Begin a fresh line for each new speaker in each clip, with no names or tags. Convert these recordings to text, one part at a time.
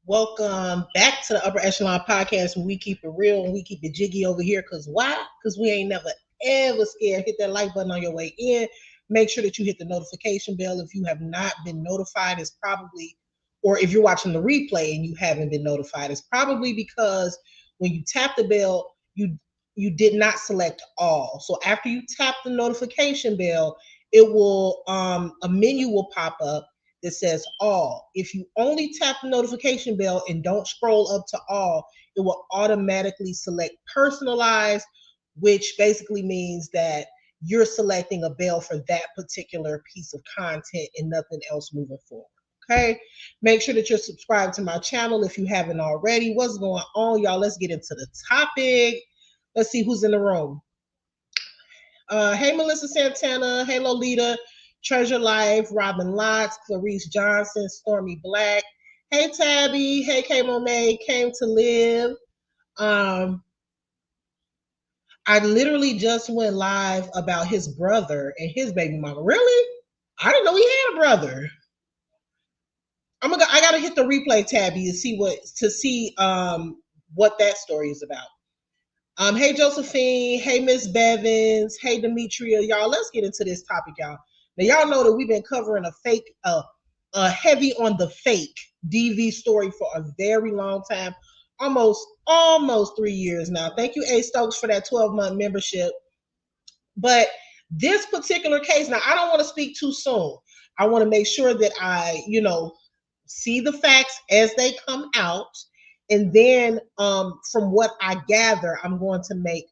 Welcome back to the Upper Echelon Podcast where we keep it real and we keep it jiggy over here. Because why? Because we ain't never ever scared. Hit that like button on your way in. Make sure that you hit the notification bell. If you have not been notified, it's probably, or if you're watching the replay and you haven't been notified, it's probably because when you tap the bell, you did not select all. So after you tap the notification bell, it will a menu will pop up that says all. If you only tap the notification bell and don't scroll up to all, it will automatically select personalized, which basically means that you're selecting a bell for that particular piece of content and nothing else moving forward. Okay, make sure that you're subscribed to my channel if you haven't already. What's going on, y'all? Let's get into the topic. Let's see who's in the room. Hey, Melissa Santana. Hey, Lolita. Treasure Life. Robin Lotz. Clarice Johnson. Stormy Black. Hey, Tabby. Hey, K Monet. Came to live. Um, I literally just went live about his brother and his baby mama. Really? I didn't know he had a brother. I gotta hit the replay tabby to see what that story is about. Hey Josephine, hey Miss Bevins, hey Demetria, y'all. Let's get into this topic, y'all. Now y'all know that we've been covering heavy on the fake DV story for a very long time, almost 3 years now. Thank you, A Stokes, for that 12-month membership. But this particular case, now I don't want to speak too soon. I want to make sure that I, see the facts as they come out. And then from what I gather, I'm going to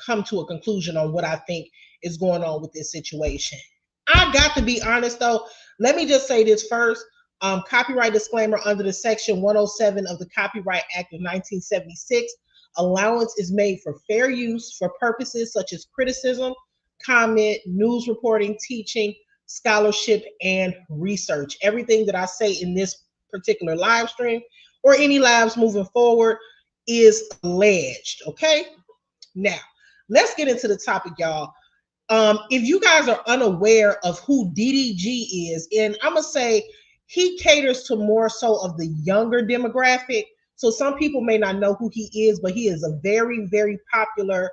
come to a conclusion on what I think is going on with this situation. I got to be honest though. Let me just say this first. Copyright disclaimer under the section 107 of the Copyright Act of 1976. Allowance is made for fair use for purposes such as criticism, comment, news reporting, teaching, scholarship, and research. Everything that I say in this particular live stream or any lives moving forward is alleged. Okay. Now let's get into the topic, y'all. If you guys are unaware of who DDG is, and I'm gonna say he caters to more so of the younger demographic. So some people may not know who he is, but he is a very, very popular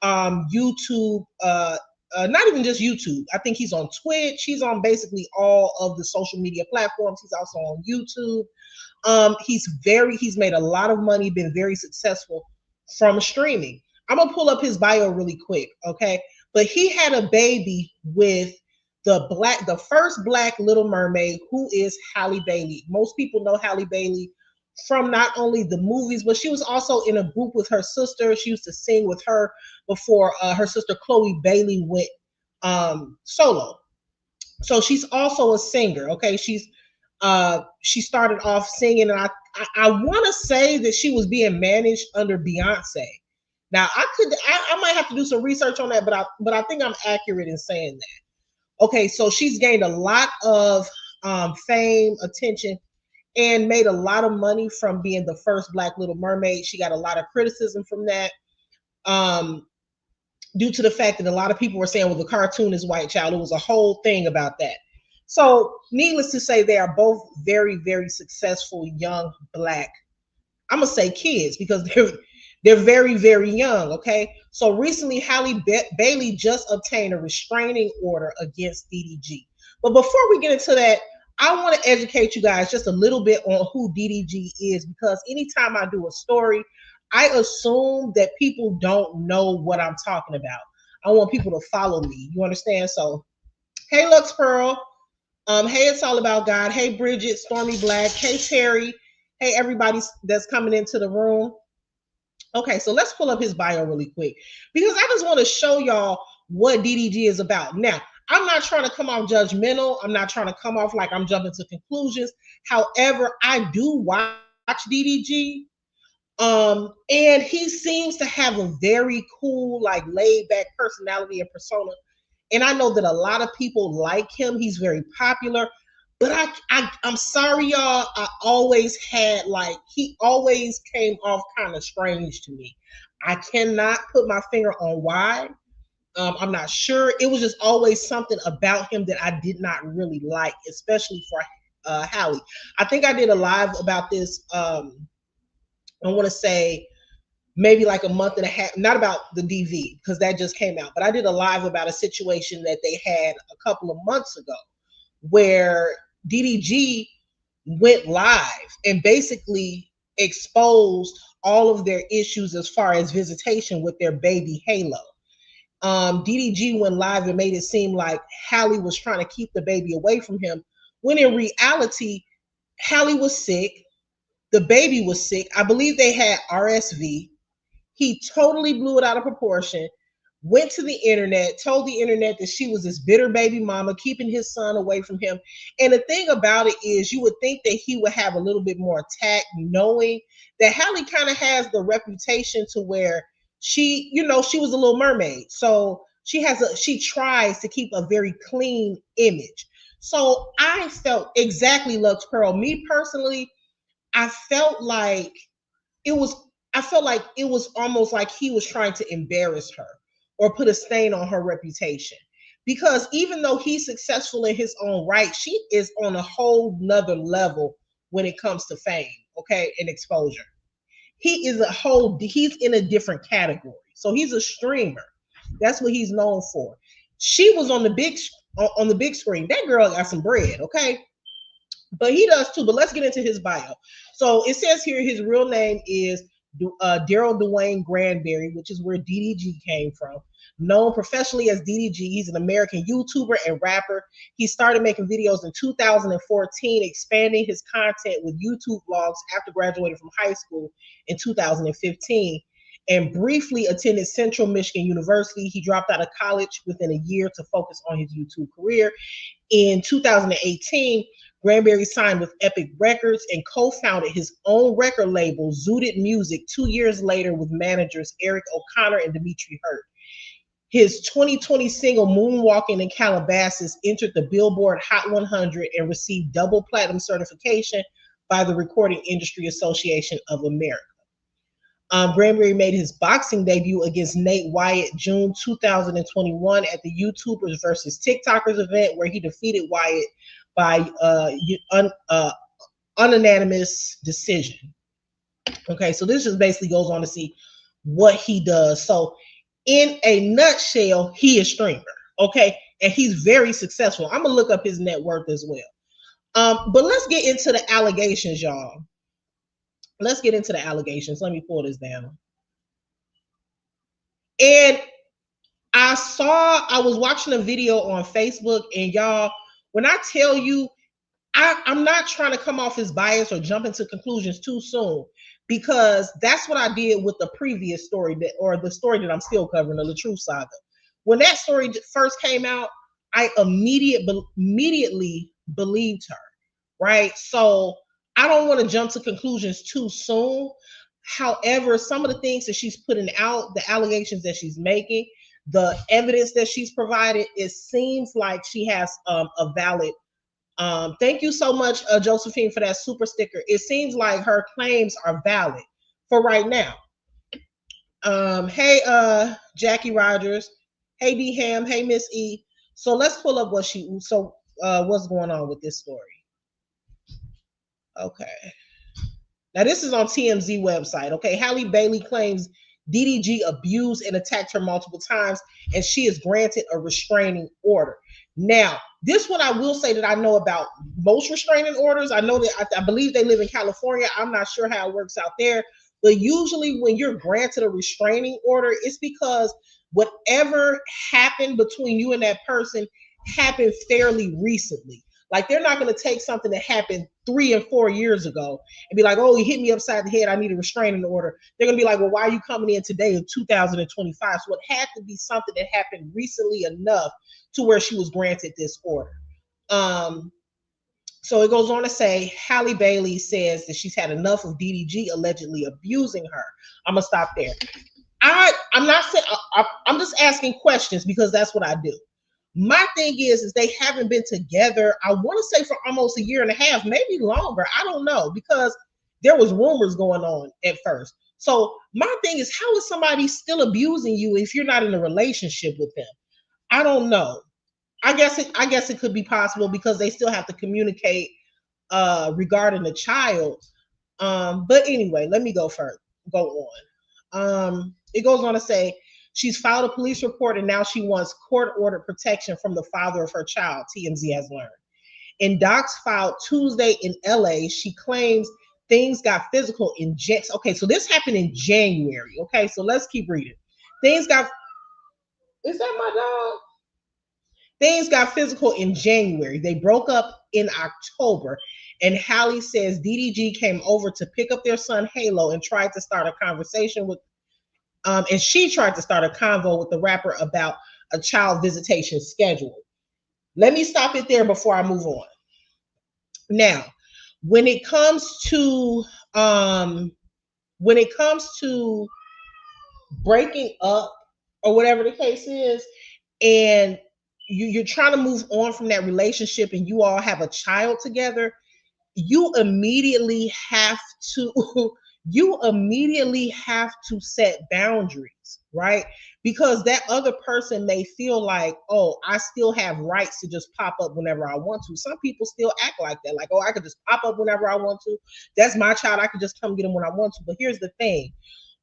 YouTube, not even just YouTube. I think he's on Twitch. He's on basically all of the social media platforms. He's also on YouTube. He's made a lot of money, been very successful from streaming. I'm gonna pull up his bio really quick, okay? But he had a baby with the first Black Little Mermaid, who is Halle Bailey. Most people know Halle Bailey from not only the movies, but she was also in a group with her sister. She used to sing with her before her sister Chloe Bailey went solo. So she's also a singer. Okay, she started off singing, and I want to say that she was being managed under Beyonce. Now I might have to do some research on that, but I think I'm accurate in saying that. Okay, so she's gained a lot of fame, attention, and made a lot of money from being the first Black Little Mermaid. She got a lot of criticism from that, due to the fact that a lot of people were saying, well, the cartoon is white child. It was a whole thing about that. So needless to say, they are both very, very successful young Black, I'm going to say kids, because they're very, very young, okay? So recently, Halle Bailey just obtained a restraining order against DDG. But before we get into that, I want to educate you guys just a little bit on who DDG is, because anytime I do a story, I assume that people don't know what I'm talking about. I want people to follow me. You understand? So, hey, Lux Pearl. Hey, It's All About God. Hey, Bridget, Stormy Black. Hey, Terry. Hey, everybody that's coming into the room. Okay, so let's pull up his bio really quick, because I just want to show y'all what DDG is about. Now, I'm not trying to come off judgmental. I'm not trying to come off like I'm jumping to conclusions. However, I do watch DDG. And he seems to have a very cool, like laid back personality and persona. And I know that a lot of people like him. He's very popular. But I'm sorry, y'all. I always had he always came off kind of strange to me. I cannot put my finger on why. I'm not sure. It was just always something about him that I did not really like, especially for Halle. I think I did a live about this. I want to say maybe like a month and a half, not about the DV because that just came out, but I did a live about a situation that they had a couple of months ago where DDG went live and basically exposed all of their issues as far as visitation with their baby Halo. DDG went live and made it seem like Halle was trying to keep the baby away from him, when in reality, Halle was sick, the baby was sick. I believe they had RSV. He totally blew it out of proportion, went to the internet, told the internet that she was this bitter baby mama, keeping his son away from him. And the thing about it is, you would think that he would have a little bit more tact, knowing that Halle kind of has the reputation to where she, you know, she was a little mermaid. So she tries to keep a very clean image. So I felt exactly, Lux Pearl. Me personally, I felt like it was I felt like it was almost like he was trying to embarrass her or put a stain on her reputation. Because even though he's successful in his own right, she is on a whole nother level when it comes to fame, okay, and exposure. He's in a different category. So he's a streamer. That's what he's known for. She was on the big screen. That girl got some bread, okay? But he does too. But let's get into his bio. So it says here his real name is Daryl Dwayne Granberry, which is where DDG came from. Known professionally as DDG, he's an American YouTuber and rapper. He started making videos in 2014, expanding his content with YouTube vlogs after graduating from high school in 2015, and briefly attended Central Michigan University. He dropped out of college within a year to focus on his YouTube career. In 2018, Granberry signed with Epic Records and co-founded his own record label, Zooted Music, 2 years later with managers Eric O'Connor and Dimitri Hurt. His 2020 single, Moonwalking in Calabasas, entered the Billboard Hot 100 and received double platinum certification by the Recording Industry Association of America. Granberry made his boxing debut against Nate Wyatt June 2021 at the YouTubers versus TikTokers event, where he defeated Wyatt by unanimous decision. Okay, so this just basically goes on to see what he does. So in a nutshell, he is a streamer, okay? And he's very successful. I'm gonna look up his net worth as well. But let's get into the allegations, y'all. Let's get into the allegations. Let me pull this down. And I was watching a video on Facebook, and y'all, when I tell you, I'm not trying to come off as biased or jump into conclusions too soon, because that's what I did with the previous story the story that I'm still covering, the LaTruth saga. When that story first came out, I immediately believed her, right? So I don't want to jump to conclusions too soon. However, some of the things that she's putting out, the allegations that she's making, the evidence that she's provided, it seems like she has a valid. Thank you so much, Josephine, for that super sticker. It seems like her claims are valid for right now. Hey, Jackie Rogers. Hey, D Ham. Hey, Miss E. So let's pull up what's going on with this story. Okay. Now this is on TMZ website. Okay, Halle Bailey claims DDG abused and attacked her multiple times, and she is granted a restraining order. Now, this one I will say that I know about most restraining orders. I know that I believe they live in California. I'm not sure how it works out there, but usually when you're granted a restraining order, it's because whatever happened between you and that person happened fairly recently. Like, they're not going to take something that happened 3 and 4 years ago and be like, oh, he hit me upside the head, I need a restraining order. They're going to be like, well, why are you coming in today in 2025? So it had to be something that happened recently enough to where she was granted this order. So it goes on to say, Halle Bailey says that she's had enough of DDG allegedly abusing her. I'm going to stop there. I'm not saying, I'm just asking questions because that's what I do. My thing is they haven't been together, I want to say, for almost a year and a half, maybe longer. I don't know, because there was rumors going on at first. So my thing is, how is somebody still abusing you if you're not in a relationship with them? I don't know. I guess it could be possible because they still have to communicate regarding the child. But anyway, let me go go on. It goes on to say she's filed a police report and now she wants court ordered protection from the father of her child, TMZ has learned. In docs filed Tuesday in LA, she claims things got physical in okay, so this happened in January. Okay, so let's keep reading. Things got Is that my dog? Things got physical in January. They broke up in October. And Halle says DDG came over to pick up their son Halo and tried to start a conversation with and she tried to start a convo with the rapper about a child visitation schedule. Let me stop it there before I move on. Now, when it comes to breaking up or whatever the case is, and you're trying to move on from that relationship and you all have a child together, you immediately have to set boundaries, right? Because that other person may feel like, oh, I still have rights to just pop up whenever I want to. Some people still act like that, like, oh, I could just pop up whenever I want to. That's my child. I could just come get him when I want to. But here's the thing.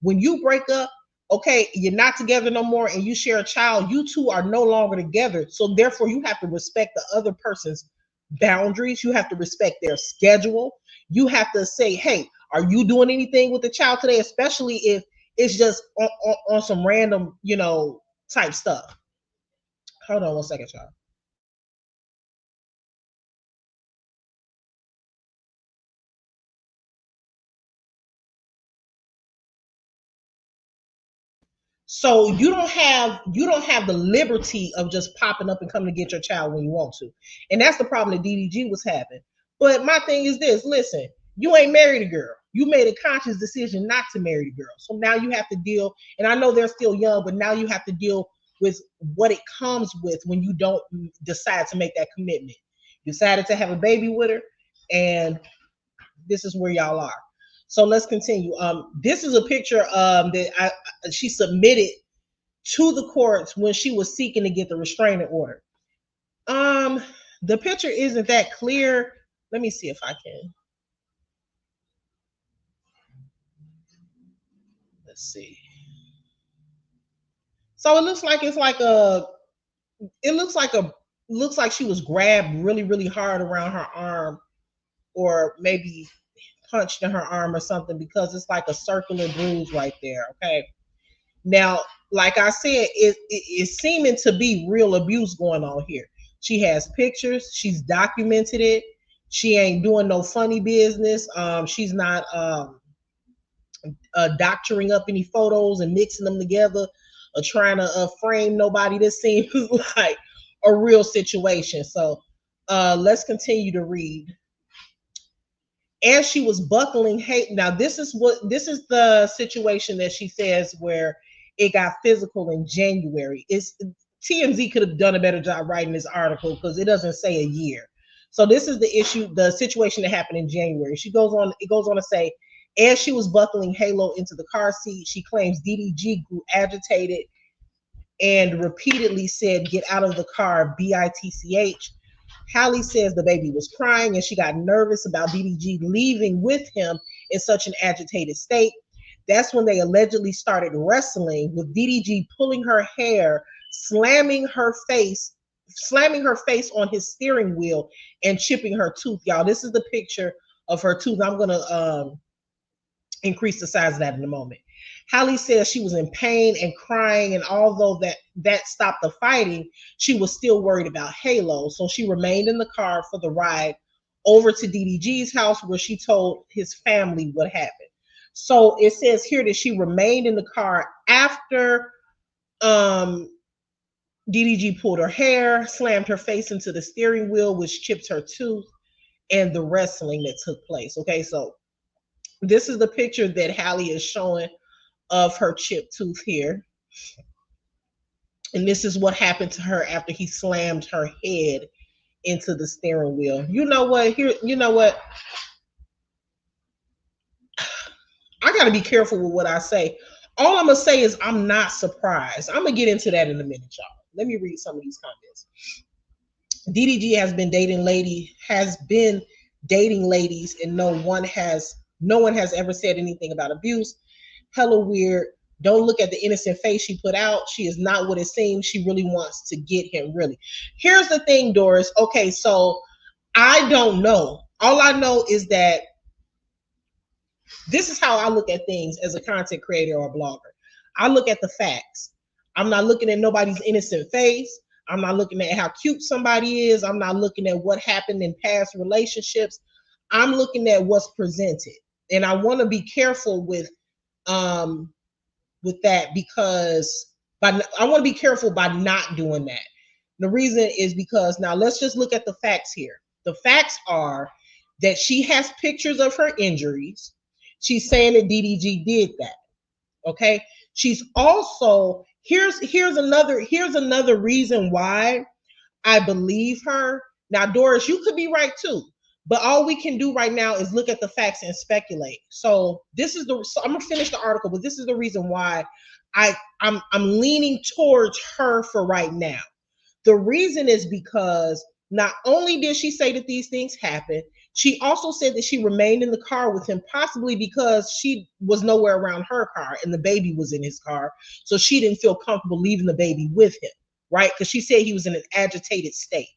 When you break up, okay, you're not together no more and you share a child, you two are no longer together. So therefore you have to respect the other person's boundaries. You have to respect their schedule. You have to say, hey, are you doing anything with the child today? Especially if it's just on some random, type stuff. Hold on one second, y'all. So you don't have the liberty of just popping up and coming to get your child when you want to. And that's the problem that DDG was having. But my thing is this, listen, you ain't married a girl. You made a conscious decision not to marry the girl. So now you have to deal, and I know they're still young, but now you have to deal with what it comes with when you don't decide to make that commitment. You decided to have a baby with her, and this is where y'all are. So let's continue. This is a picture that she submitted to the courts when she was seeking to get the restraining order. The picture isn't that clear. Let me see if I can. Let's see. So it looks like she was grabbed really, really hard around her arm, or maybe punched in her arm or something, because it's like a circular bruise right there. Okay. Now, like I said, it's seeming to be real abuse going on here. She has pictures. She's documented it. She ain't doing no funny business. She's not doctoring up any photos and mixing them together or trying to frame nobody. This seems like a real situation. So let's continue to read. As she was buckling, hey, now this is the situation that she says where it got physical in January. It's TMZ could have done a better job writing this article because it doesn't say a year. So this is the situation that happened in January. It goes on to say, as she was buckling Halo into the car seat, she claims DDG grew agitated and repeatedly said, "Get out of the car, bitch." Halle says the baby was crying and she got nervous about DDG leaving with him in such an agitated state. That's when they allegedly started wrestling, with DDG pulling her hair, slamming her face on his steering wheel and chipping her tooth. Y'all, this is the picture of her tooth. I'm going to increase the size of that in a moment. Halle says she was in pain and crying, and although that stopped the fighting, she was still worried about Halo. So she remained in the car for the ride over to DDG's house, where she told his family what happened. So it says here that she remained in the car after DDG pulled her hair, slammed her face into the steering wheel, which chipped her tooth, and the wrestling that took place. Okay, so this is the picture that Halle is showing of her chipped tooth here. And this is what happened to her after he slammed her head into the steering wheel. You know what? I got to be careful with what I say. All I'm going to say is I'm not surprised. I'm going to get into that in a minute, y'all. Let me read some of these comments. DDG has been dating ladies, and no one has ever said anything about abuse. Hella weird. Don't look at the innocent face she put out. She is not what it seems. She really wants to get him, really. Here's the thing, Doris. Okay, so I don't know. All I know is that this is how I look at things as a content creator or a blogger. I look at the facts. I'm not looking at nobody's innocent face. I'm not looking at how cute somebody is. I'm not looking at what happened in past relationships. I'm looking at what's presented. And I want to be careful um with that, because I want to be careful by not doing that. The reason is because now let's just look at the facts here. The facts are that she has pictures of her injuries. She's saying that DDG did that. Okay. She's also here's another reason why I believe her. Now, Doris, you could be right too, but all we can do right now is look at the facts and speculate. So I'm gonna finish the article, but this is the reason why I'm leaning towards her for right now. The reason is because not only did she say that these things happened, she also said that she remained in the car with him, possibly because she was nowhere around her car and the baby was in his car. So she didn't feel comfortable leaving the baby with him, right? Because she said he was in an agitated state.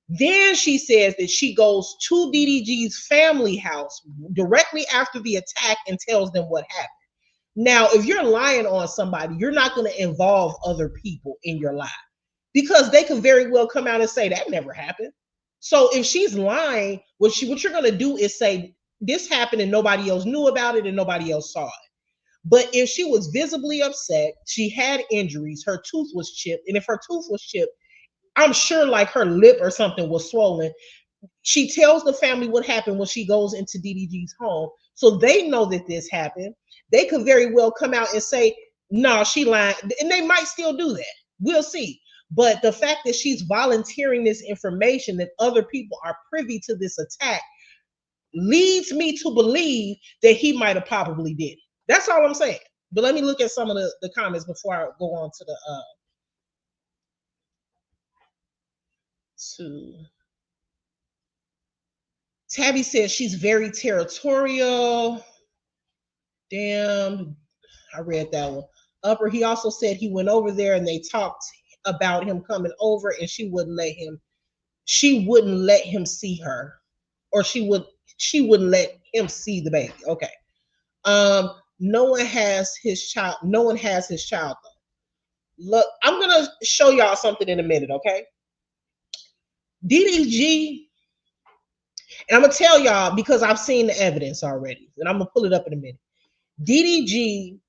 Then she says that she goes to DDG's family house directly after the attack and tells them what happened. Now, if you're lying on somebody, you're not going to involve other people in your lie, because they could very well come out and say that never happened. So if she's lying, what you're going to do is say this happened and nobody else knew about it and nobody else saw it. But if she was visibly upset, she had injuries, her tooth was chipped, and if her tooth was chipped, I'm sure like her lip or something was swollen. She tells the family what happened when she goes into DDG's home, so they know that this happened. They could very well come out and say, no, she lied, and they might still do that. We'll see. But the fact that she's volunteering this information, that other people are privy to this attack, leads me to believe that he might have probably did it. That's all I'm saying. But let me look at some of the comments before I go on to the to Tabby says she's very territorial. Damn, I read that one. Upper, he also said he went over there and they talked about him coming over, and she wouldn't let him see her, or she wouldn't let him see the baby. Okay. No one has his child though. Look, I'm gonna show y'all something in a minute, okay? DDG, and I'm gonna tell y'all because I've seen the evidence already, and I'm gonna pull it up in a minute. DDG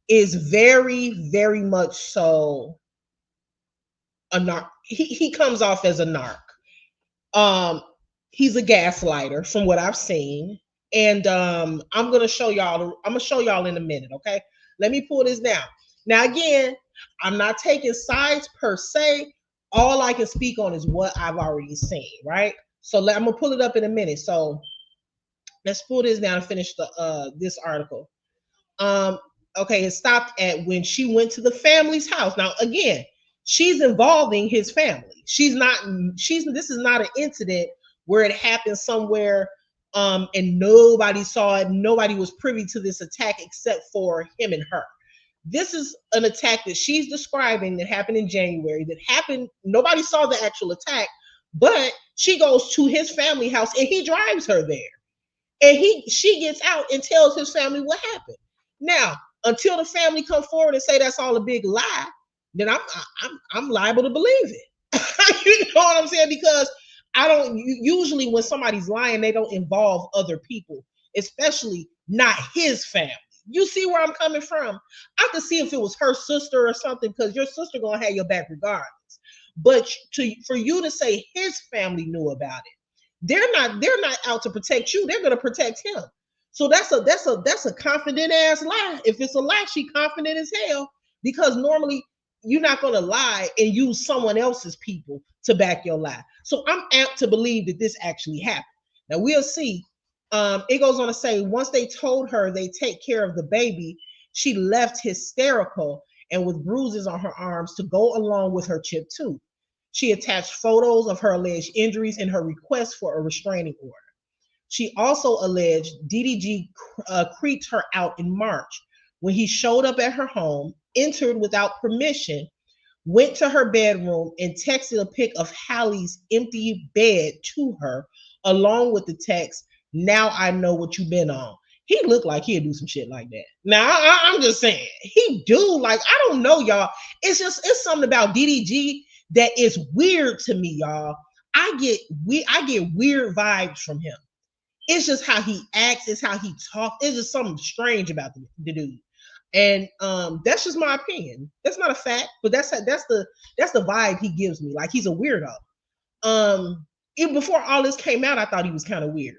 is very, very much so a narc. He comes off as a narc. He's a gaslighter from what I've seen. And I'm gonna show y'all in a minute, okay? Let me pull this down. Now, again, I'm not taking sides per se. All I can speak on is what I've already seen, right? So I'm gonna pull it up in a minute. So let's pull this down and finish this article. Okay, it stopped at when she went to the family's house. Now, again, she's involving his family. This is not an incident where it happened somewhere and nobody saw it. Nobody was privy to this attack except for him and her. This is an attack that she's describing that happened in January. Nobody saw the actual attack, but she goes to his family house and he drives her there. And she gets out and tells his family what happened. Now, until the family come forward and say that's all a big lie, then I'm liable to believe it. You know what I'm saying? Because I don't usually, when somebody's lying, they don't involve other people, especially not his family. You see where I'm coming from? I could see if it was her sister or something, because your sister gonna have your back regardless. But for you to say his family knew about it, they're not out to protect you. They're gonna protect him. So that's a confident ass lie. If it's a lie, she confident as hell, because normally you're not gonna lie and use someone else's people to back your lie. So I'm amped to believe that this actually happened. Now we'll see. It goes on to say, once they told her they take care of the baby, she left hysterical and with bruises on her arms to go along with her chipped tooth. She attached photos of her alleged injuries and her request for a restraining order. She also alleged DDG creeped her out in March when he showed up at her home, entered without permission, went to her bedroom, and texted a pic of Halle's empty bed to her, along with the text, "Now I know what you've been on." He looked like he'd do some shit like that. Now, I'm just saying, he do, like, I don't know, y'all. It's something about DDG that is weird to me, y'all. I get weird vibes from him. It's just how he acts, it's how he talks. It's just something strange about the dude. And that's just my opinion. That's not a fact, but that's the vibe he gives me. Like, he's a weirdo. Even before all this came out, I thought he was kind of weird.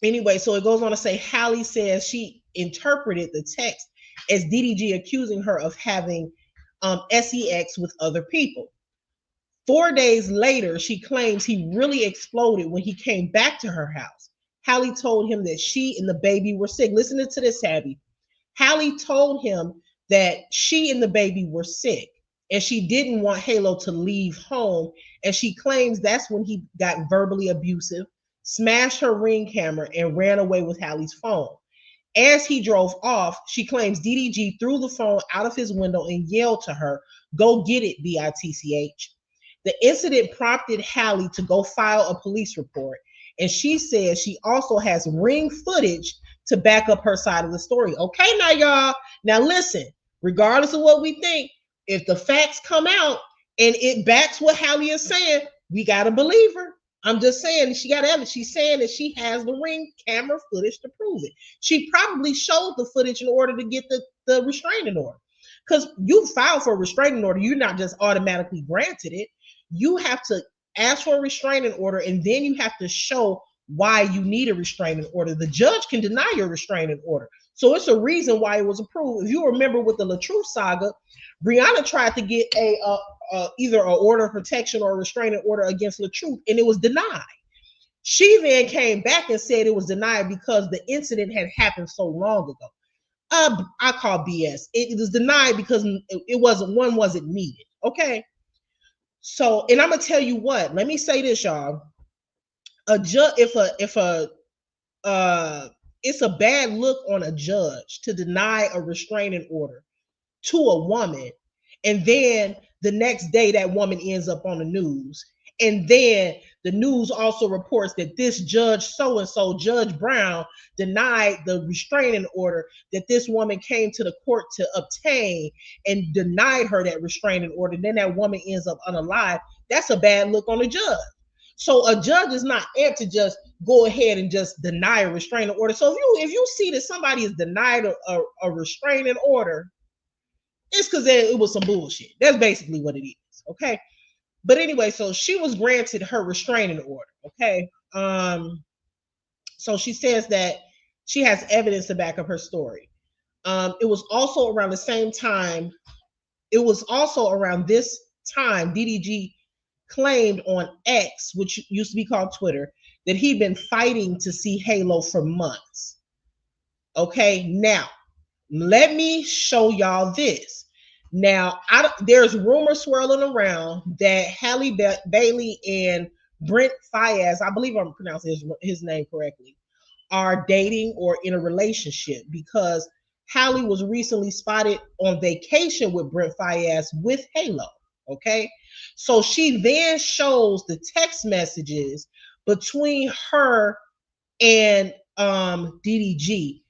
Anyway, so it goes on to say Halle says she interpreted the text as DDG accusing her of having sex with other people. 4 days later, she claims he really exploded when he came back to her house. Halle told him that she and the baby were sick. Listen to this, Abby. Halle told him that she and the baby were sick and she didn't want Halo to leave home. And she claims that's when he got verbally abusive, smashed her Ring camera, and ran away with Halle's phone. As he drove off, she claims DDG threw the phone out of his window and yelled to her, "Go get it, bitch." The incident prompted Halle to go file a police report, and she says she also has Ring footage to back up her side of the story. Okay, now, y'all. Now, listen, regardless of what we think, if the facts come out and it backs what Halle is saying, we got to believe her. I'm just saying, she got evidence. She's saying that she has the Ring camera footage to prove it. She probably showed the footage in order to get the restraining order. Because you file for a restraining order, you're not just automatically granted it. You have to ask for a restraining order, and then you have to show why you need a restraining order. The judge can deny your restraining order. So it's a reason why it was approved. If you remember with the LaTruth saga, Brianna tried to get either an order of protection or a restraining order against LaTruth, and it was denied. She then came back and said it was denied because the incident had happened so long ago. I call BS. It was denied because it wasn't needed. Okay. So, and I'm gonna tell you what. Let me say this, y'all. It's a bad look on a judge to deny a restraining order to a woman, and then the next day that woman ends up on the news, and then the news also reports that this judge so-and-so, Judge Brown, denied the restraining order that this woman came to the court to obtain and denied her that restraining order. Then that woman ends up unalive. That's a bad look on the judge. So a judge is not apt to just go ahead and just deny a restraining order. So if you see that somebody is denied a restraining order, it's because it was some bullshit. That's basically what it is. Okay. But anyway, so she was granted her restraining order. Okay. So she says that she has evidence to back up her story. It was also around the same time. It was also around this time DDG claimed on X, which used to be called Twitter, that he'd been fighting to see Halo for months. Okay, now let me show y'all this. Now, there's rumors swirling around that Halle Baliey and Brent Faiyaz, I believe I'm pronouncing his name correctly, are dating or in a relationship because Halle was recently spotted on vacation with Brent Faiyaz with Halo. Okay, so she then shows the text messages between her and DDG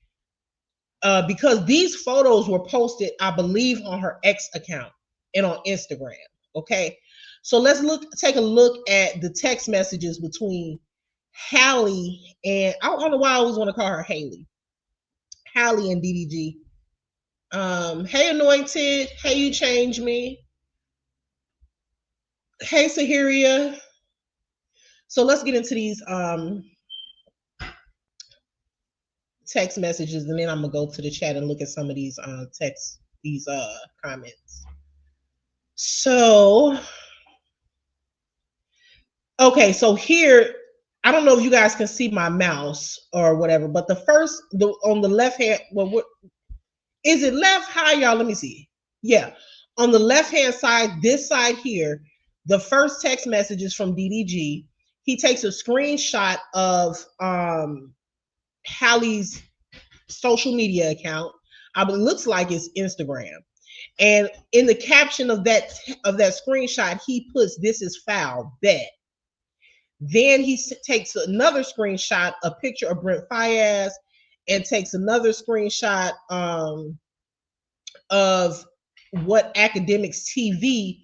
because these photos were posted, I believe, on her X account and on Instagram. Okay, so let's take a look at the text messages between Halle and I don't know why I always want to call her Haley. Halle and DDG. Hey, Anointed. Hey, you changed me. Hey, Sahiria. So let's get into these text messages, and then I'm gonna go to the chat and look at some of these comments. So, okay, so here, I don't know if you guys can see my mouse or whatever, but on the left hand, well, what is it left? Hi, y'all. Let me see. Yeah, On the left-hand side, this side here, the first text message is from DDG. He takes a screenshot of Halle's social media account. It looks like it's Instagram. And in the caption of that screenshot, he puts, "This is foul, bet." Then he takes another screenshot, a picture of Brent Fayez, and takes another screenshot of what Academics TV.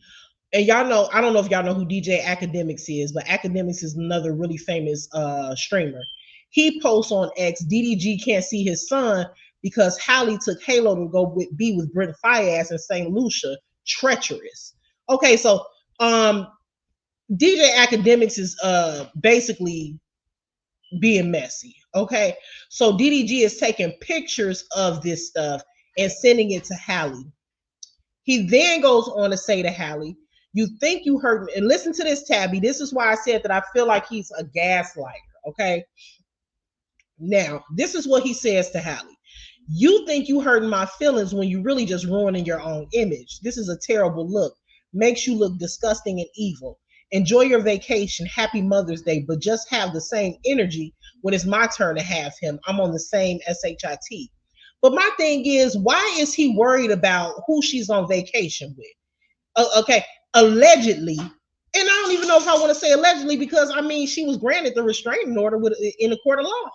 And y'all know, I don't know if y'all know who DJ Academics is, but Academics is another really famous streamer. He posts on X, DDG can't see his son because Halle took Halo to go be with Brent Fayez in St. Lucia. Treacherous. Okay, so DJ Academics is basically being messy. Okay, so DDG is taking pictures of this stuff and sending it to Halle. He then goes on to say to Halle, "You think you heard me?" And listen to this, Tabby. This is why I said that I feel like he's a gaslighter. Okay. Now, this is what he says to Halle. "You think you hurting my feelings when you really just ruining your own image. This is a terrible look. Makes you look disgusting and evil. Enjoy your vacation. Happy Mother's Day, but just have the same energy when it's my turn to have him. I'm on the same SHIT." But my thing is, why is he worried about who she's on vacation with? Okay, allegedly, and I don't even know if I want to say allegedly, because I mean, she was granted the restraining order in a court of law.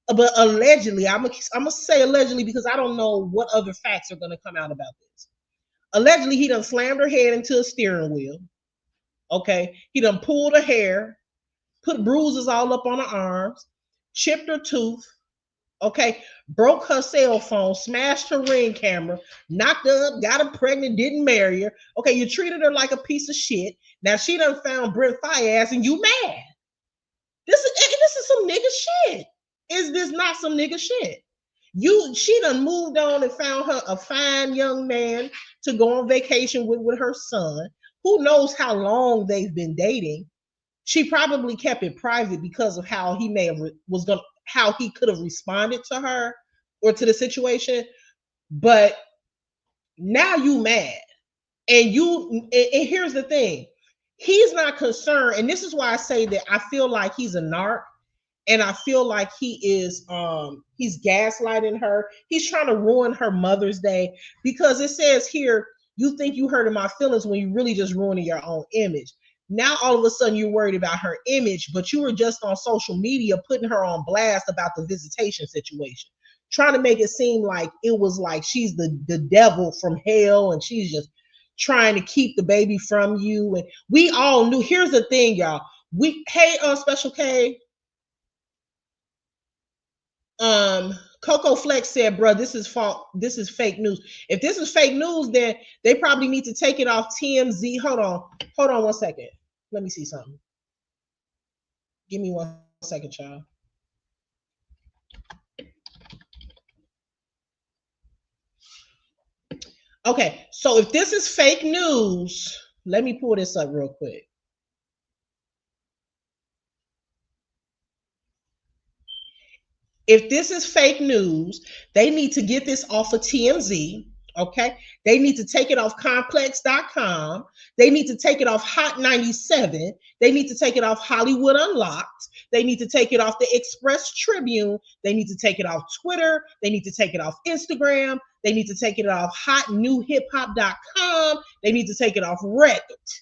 But allegedly, I'm gonna say allegedly because I don't know what other facts are gonna come out about this. Allegedly, he done slammed her head into a steering wheel. Okay, he done pulled her hair, put bruises all up on her arms, chipped her tooth. Okay, broke her cell phone, smashed her ring camera, knocked her up, got her pregnant, didn't marry her. Okay, you treated her like a piece of shit. Now she done found Brent Fayez and you mad. This is some nigga shit. Is this not some nigga shit? She done moved on and found her a fine young man to go on vacation with her son. Who knows how long they've been dating? She probably kept it private because of how he may have how he could have responded to her or to the situation. But now you mad. And here's the thing. He's not concerned, and this is why I say that I feel like he's a narc. And I feel like he's gaslighting her. He's trying to ruin her Mother's Day because it says here, "You think you hurting my feelings when you really just ruining your own image." Now all of a sudden you're worried about her image, but you were just on social media putting her on blast about the visitation situation, trying to make it seem like it was like she's the devil from hell and she's just trying to keep the baby from you. And we all knew. Here's the thing, y'all. Special K. Coco Flex said, "Bro, this is fake news." If this is fake news, then they probably need to take it off TMZ. Hold on 1 second. Let me see something. Give me 1 second, child. Okay, so if this is fake news, let me pull this up real quick. If this is fake news, they need to get this off of TMZ. Okay, they need to take it off complex.com. They need to take it off Hot 97. They need to take it off Hollywood Unlocked. They need to take it off the Express Tribune. They need to take it off Twitter. They need to take it off Instagram. They need to take it off hotnewhiphop.com. They need to take it off Reddit.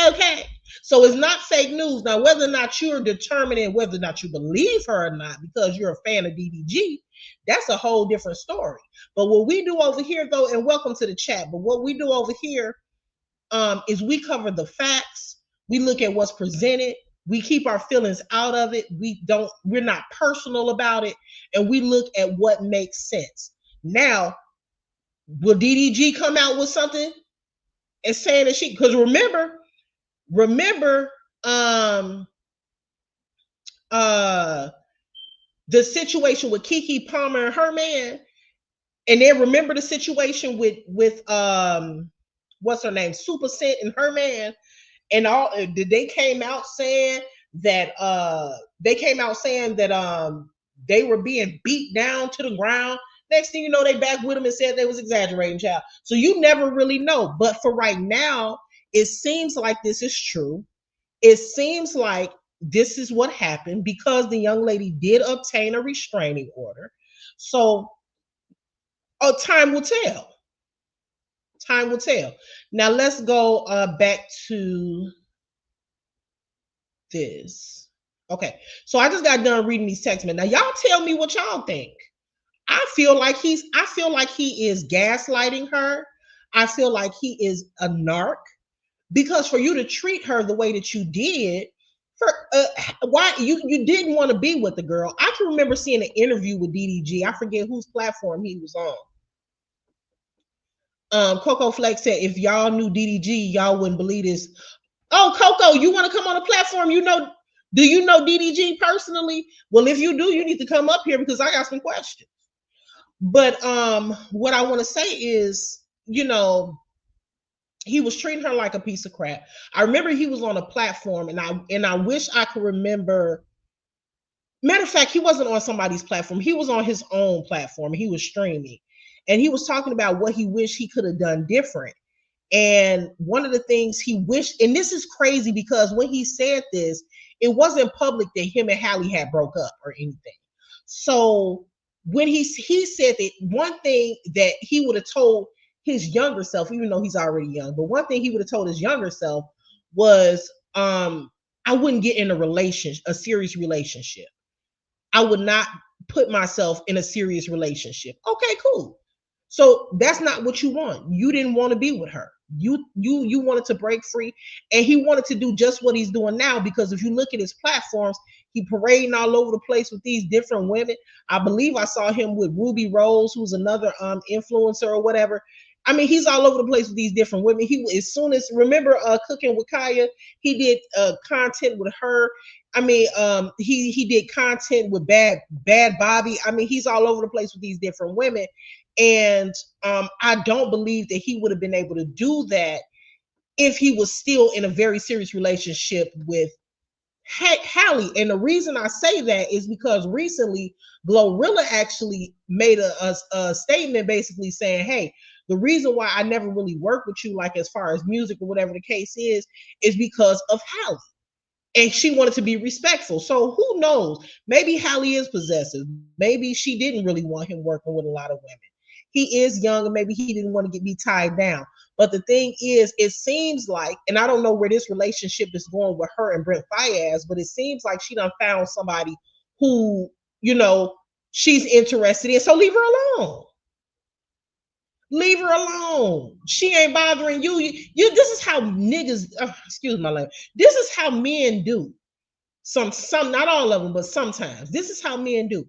Okay, so it's not fake news. Now, whether or not you're determining whether or not you believe her or not because you're a fan of DDG, that's a whole different story. But what we do over here, though, and welcome to the chat, but what we do over here is we cover the facts. We look at what's presented. We keep our feelings out of it. We're not personal about it. And we look at what makes sense. Now, will DDG come out with something and saying that because remember, the situation with Keke Palmer and her man, and then remember the situation with what's her name, Super Scent and her man, and all they came out saying that they were being beat down to the ground. Next thing you know, they back with him and said they was exaggerating, child. So you never really know. But for right now, it seems like this is true. It seems like this is what happened because the young lady did obtain a restraining order. So, time will tell. Time will tell. Now let's go back to this. Okay, so I just got done reading these texts. Now y'all tell me what y'all think. I feel like he is gaslighting her. I feel like he is a narc because for you to treat her the way that you did, for why you didn't want to be with the girl. I can remember seeing an interview with DDG. I forget whose platform he was on. Coco Flex said, if y'all knew DDG, y'all wouldn't believe this. Oh, Coco, you want to come on a platform? Do you know DDG personally? Well, if you do, you need to come up here because I got some questions. But what I want to say is, he was treating her like a piece of crap. I remember he was on a platform, and I wish I could remember. Matter of fact, he wasn't on somebody's platform. He was on his own platform. He was streaming, and he was talking about what he wished he could have done different. And one of the things he wished, and this is crazy because when he said this, it wasn't public that him and Halle had broke up or anything. So when he said that, one thing that he would have told his younger self, even though he's already young, but one thing he would have told his younger self was, I wouldn't get in a serious relationship. I would not put myself in a serious relationship. Okay, cool. So that's not what you want. You didn't want to be with her. You wanted to break free, and he wanted to do just what he's doing now. Because if you look at his platforms, he parading all over the place with these different women. I believe I saw him with Ruby Rose, who's another influencer or whatever. I mean, he's all over the place with these different women. He, as soon as, remember Cooking with Kaya, he did content with her. I mean, he did content with Bad Bobby. I mean, he's all over the place with these different women. And I don't believe that he would have been able to do that if he was still in a very serious relationship with Halle. And the reason I say that is because recently Glorilla actually made a statement basically saying, hey, the reason why I never really worked with you, like as far as music or whatever the case is because of Halle. And she wanted to be respectful. So who knows? Maybe Halle is possessive. Maybe she didn't really want him working with a lot of women. He is young and maybe he didn't want to be tied down. But the thing is, it seems like, and I don't know where this relationship is going with her and Brent Fayez, but it seems like she done found somebody who, she's interested in. So leave her alone. Leave her alone. She ain't bothering you. This is how niggas, excuse my language. This is how men do. Some, not all of them, but sometimes. This is how men do.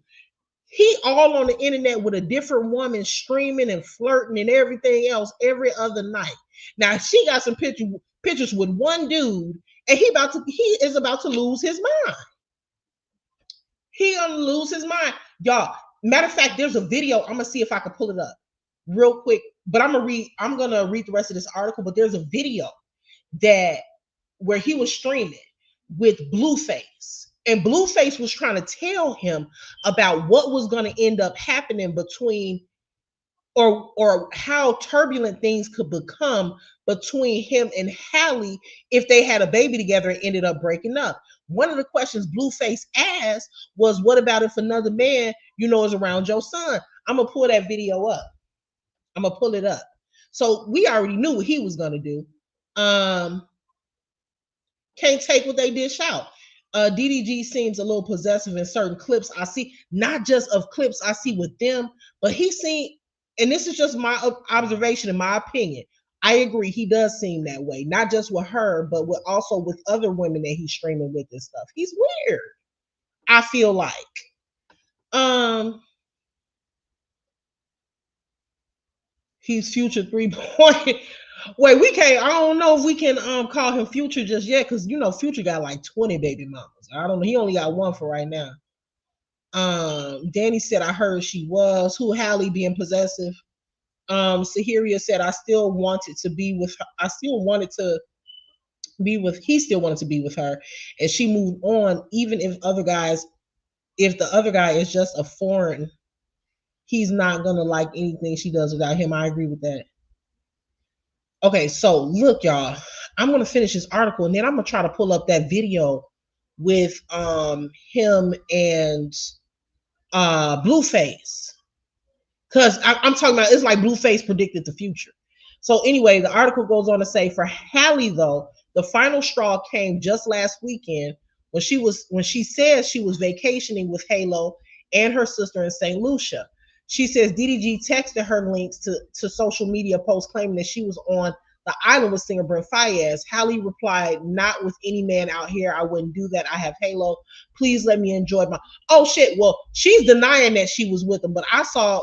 He all on the internet with a different woman streaming and flirting and everything else every other night. Now she got some pictures with one dude, and he is about to lose his mind. He gonna lose his mind, y'all. Matter of fact, there's a video. I'm gonna see if I can pull it up real quick. But I'm gonna read the rest of this article. But there's a video where he was streaming with Blueface. And Blueface was trying to tell him about what was going to end up happening between, or how turbulent things could become between him and Halle if they had a baby together and ended up breaking up. One of the questions Blueface asked was, what about if another man, is around your son? I'm going to pull that video up. I'm going to pull it up. So we already knew what he was going to do. Can't take what they dish out. DDG seems a little possessive in certain clips I see, not just of clips I see with them, but he seems, and this is just my observation and my opinion, I agree, he does seem that way, not just with her, but also with other women that he's streaming with and stuff. He's weird, I feel like. He's Future 3. Wait, we can't. I don't know if we can call him Future just yet, because Future got like 20 baby mamas. I don't know. He only got one for right now. Danny said, I heard she was. Who, Halle being possessive? Sahiria said, I still wanted to be with her. He still wanted to be with her. And she moved on, even if the other guy is just a foreign. he's not gonna like anything she does without him. I agree with that. Okay, so look, y'all, I'm gonna finish this article and then I'm gonna try to pull up that video with him and Blueface. Because I'm talking about, it's like Blueface predicted the future. So anyway, the article goes on to say, for Halle though, the final straw came just last weekend when she says she was vacationing with Halo and her sister in St. Lucia. She says DDG texted her links to social media posts claiming that she was on the island with singer Brent Faiyaz. Halle replied, "Not with any man out here. I wouldn't do that. I have Halo. Please let me enjoy my." Oh shit. Well, she's denying that she was with him, but I saw.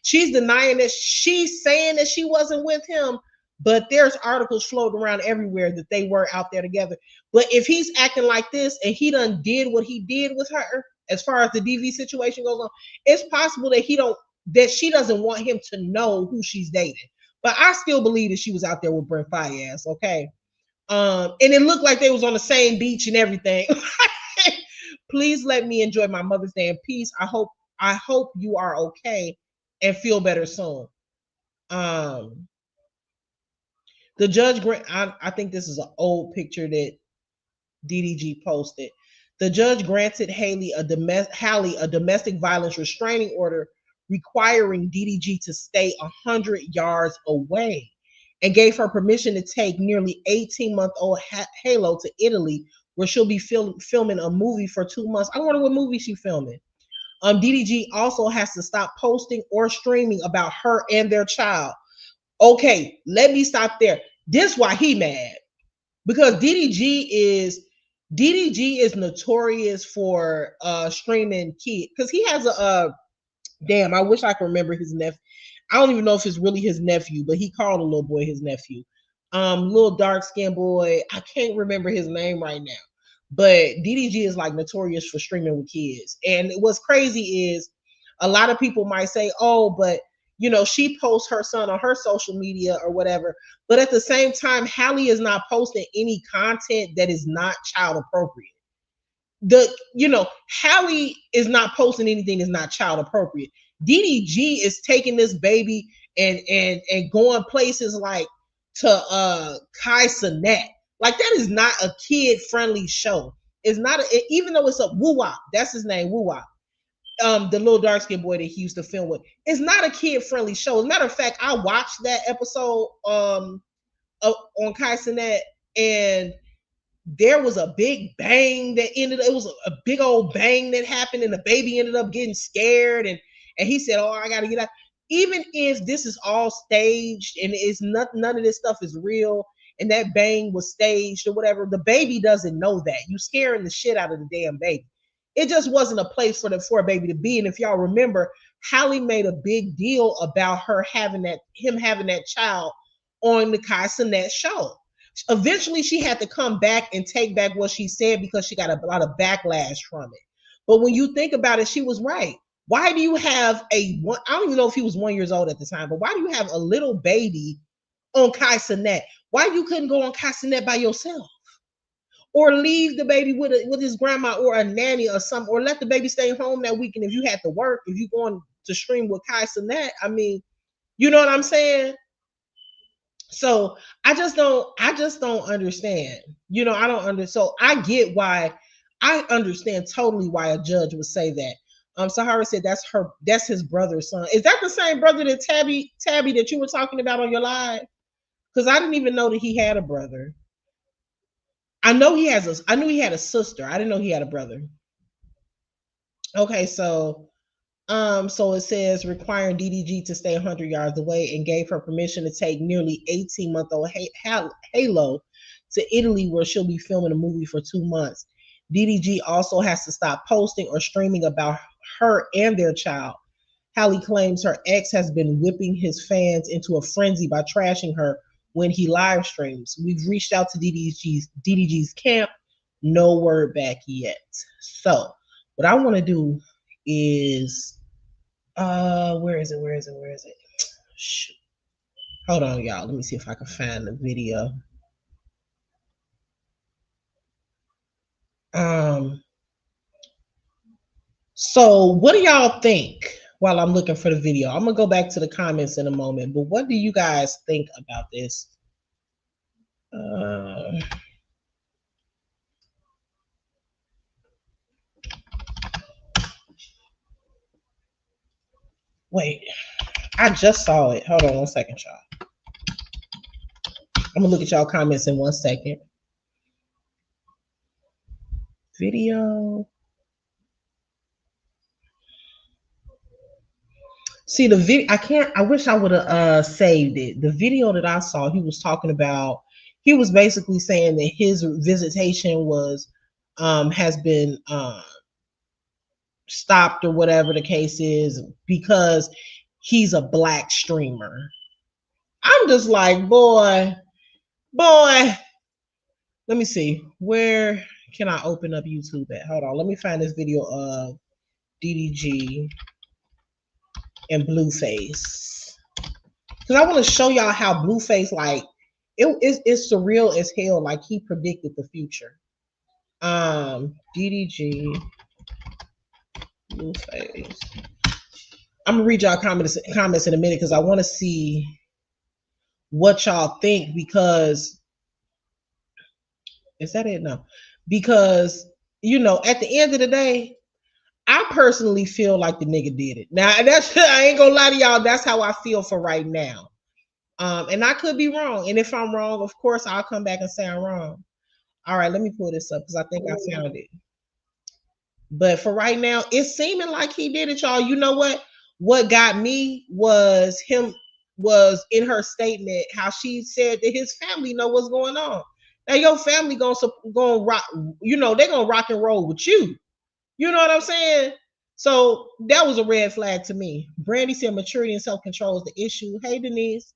She's denying that she's saying that she wasn't with him. But there's articles floating around everywhere that they were out there together. But if he's acting like this and he done did what he did with her, as far as the DV situation goes on, it's possible that she doesn't want him to know who she's dating. But I still believe that she was out there with Brent Faiyaz, okay? And it looked like they was on the same beach and everything. Please let me enjoy my Mother's Day in peace. I hope you are okay and feel better soon. The judge, I think this is an old picture that DDG posted. The judge granted Halle a domestic violence restraining order requiring DDG to stay 100 yards away and gave her permission to take nearly 18-month-old Halo to Italy, where she'll be filming a movie for 2 months. I wonder what movie she's filming. DDG also has to stop posting or streaming about her and their child. Okay, let me stop there. This why he mad. Because DDG is notorious for streaming kids. Because he has a damn, I wish I could remember his nephew. I don't even know if it's really his nephew, but he called a little boy his nephew. Little dark skinned boy. I can't remember his name right now. But DDG is like notorious for streaming with kids. And what's crazy is a lot of people might say, oh, but you know, she posts her son on her social media or whatever. But at the same time, Halle is not posting any content that is not child appropriate. Halle is not posting anything that's not child appropriate. DDG is taking this baby and going places like to Kai Cenat. Like, that is not a kid friendly show. It's not even though it's a Woo Wop, that's his name, Woo Wop. The little dark skinned boy that he used to film with. It's not a kid friendly show. As a matter of fact, I watched that episode on Kai Cenat, and there was a big bang that it was a big old bang that happened, and the baby ended up getting scared, and he said, oh, I gotta get out. Even if this is all staged and it's none of this stuff is real and that bang was staged or whatever, the baby doesn't know that. You scaring the shit out of the damn baby. It just wasn't a place for a baby to be. And if y'all remember, Halle made a big deal about him having that child on the Kai Cenat show. Eventually, she had to come back and take back what she said because she got a lot of backlash from it. But when you think about it, she was right. Why do you have I don't even know if he was 1 year old at the time, but why do you have a little baby on Kai Cenat? Why you couldn't go on Kai Cenat by yourself? Or leave the baby with his grandma or a nanny or something, or let the baby stay home that weekend if you had to work, if you're going to stream with Kai Cenat. I mean, you know what I'm saying? So I just don't understand. You know, I don't understand. So I get why. I understand totally why a judge would say that. Sahara said that's his brother's son. Is that the same brother that Tabby that you were talking about on your live? Because I didn't even know that he had a brother. I knew he had a sister. I didn't know he had a brother. Okay, so it says requiring DDG to stay 100 yards away and gave her permission to take nearly 18-month-old Halo to Italy, where she'll be filming a movie for 2 months. DDG also has to stop posting or streaming about her and their child. Halle claims her ex has been whipping his fans into a frenzy by trashing her when he live streams. We've reached out to DDG's camp. No word back yet. So what I want to do is where is it? Shoot. Hold on, y'all. Let me see if I can find the video. So what do y'all think? while I'm looking for the video. I'm gonna go back to the comments in a moment, but what do you guys think about this? Wait, I just saw it. Hold on one second, y'all. I'm gonna look at y'all comments in 1 second. Video. See the video. I wish I would have saved it. The video that I saw, he was talking about. He was basically saying that his visitation was has been stopped or whatever the case is because he's a black streamer. I'm just like, boy. Let me see. Where can I open up YouTube at? Hold on. Let me find this video of DDG and Blueface. Because I want to show y'all how Blueface, like, it's surreal as hell. Like, he predicted the future. DDG, Blueface. I'm going to read y'all comments in a minute because I want to see what y'all think, because is that it? No. Because, you know, at the end of the day, I personally feel like the nigga did it. Now, that's, I ain't gonna lie to y'all, that's how I feel for right now. And I could be wrong. And if I'm wrong, of course, I'll come back and say I'm wrong. All right, let me pull this up because I think I found it. But for right now, it's seeming like he did it, y'all. You know what? What got me was in her statement, how she said that his family know what's going on. Now your family gonna rock, you know, they're gonna rock and roll with you. You know what I'm saying? So that was a red flag to me. Brandy said maturity and self-control is the issue. Hey, Denise.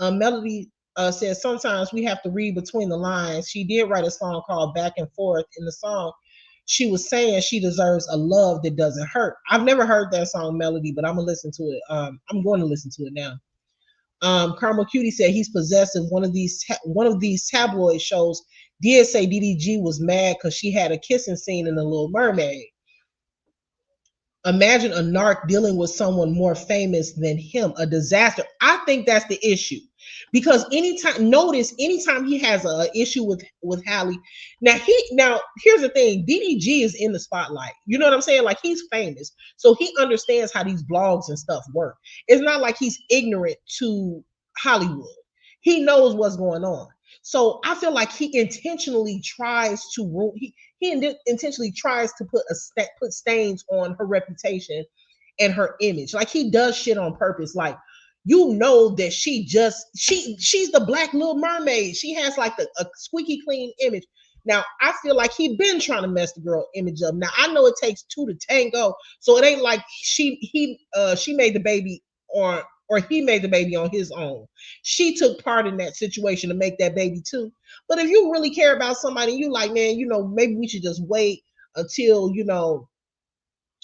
Melody says sometimes we have to read between the lines. She did write a song called Back and Forth. In the song, she was saying she deserves a love that doesn't hurt. I've never heard that song, Melody, but I'm gonna listen to it. I'm going to listen to it now. Carmel Cutie said he's possessive. One of these tabloid shows did say DDG was mad because she had a kissing scene in The Little Mermaid. Imagine a narc dealing with someone more famous than him, a disaster. I think that's the issue, because anytime he has an issue with Halle, now here's the thing, DDG is in the spotlight. You know what I'm saying? Like, he's famous, so he understands how these blogs and stuff work. It's not like he's ignorant to Hollywood. He knows what's going on. So I feel like he intentionally tries to intentionally tries to put stains on her reputation and her image. Like, he does shit on purpose. Like, you know that she's the Black Little Mermaid. She has like a squeaky clean image. Now, I feel like he been trying to mess the girl image up. Now, I know it takes two to tango, so it ain't like she made the baby or he made the baby on his own. She took part in that situation to make that baby too. But if you really care about somebody, you like, man, you know, maybe we should just wait until, you know,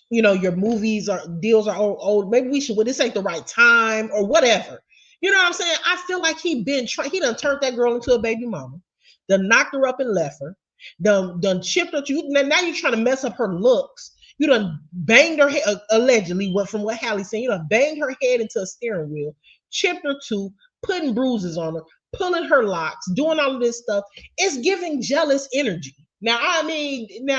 your movies or deals are old. Maybe we should, well, this ain't the right time or whatever. You know what I'm saying? I feel like he done turned that girl into a baby mama, done knocked her up and left her, done chipped her. Now you're trying to mess up her looks. You done banged her head, allegedly, from what Halle said, you done banged her head into a steering wheel, chipped her tooth, putting bruises on her, pulling her locks, doing all of this stuff. It's giving jealous energy. Now,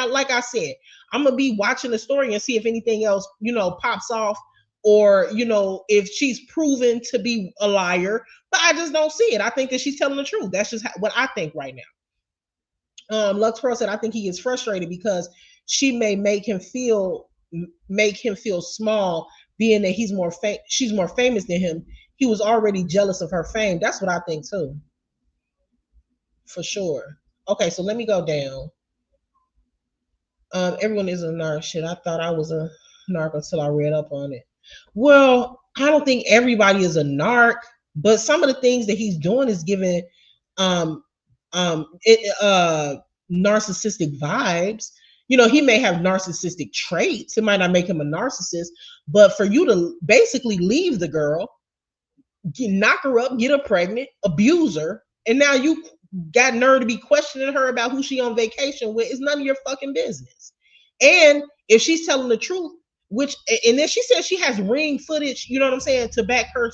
like I said, I'm going to be watching the story and see if anything else, you know, pops off, or, you know, if she's proven to be a liar, but I just don't see it. I think that she's telling the truth. That's just what I think right now. Lux Pearl said, I think he gets frustrated because she may make him feel small, being that she's more famous than him. He was already jealous of her fame. That's what I think too, for sure. Okay, so let me go down. Everyone is a narc. Shit, I thought I was a narc until I read up on it. Well, I don't think everybody is a narc, but some of the things that he's doing is giving narcissistic vibes. You know, he may have narcissistic traits. It might not make him a narcissist, but for you to basically leave the girl, knock her up, get her pregnant, abuse her, and now you got nerve to be questioning her about who she on vacation with, is none of your fucking business. And if she's telling the truth, which, and then she said she has ring footage, you know what I'm saying, to back her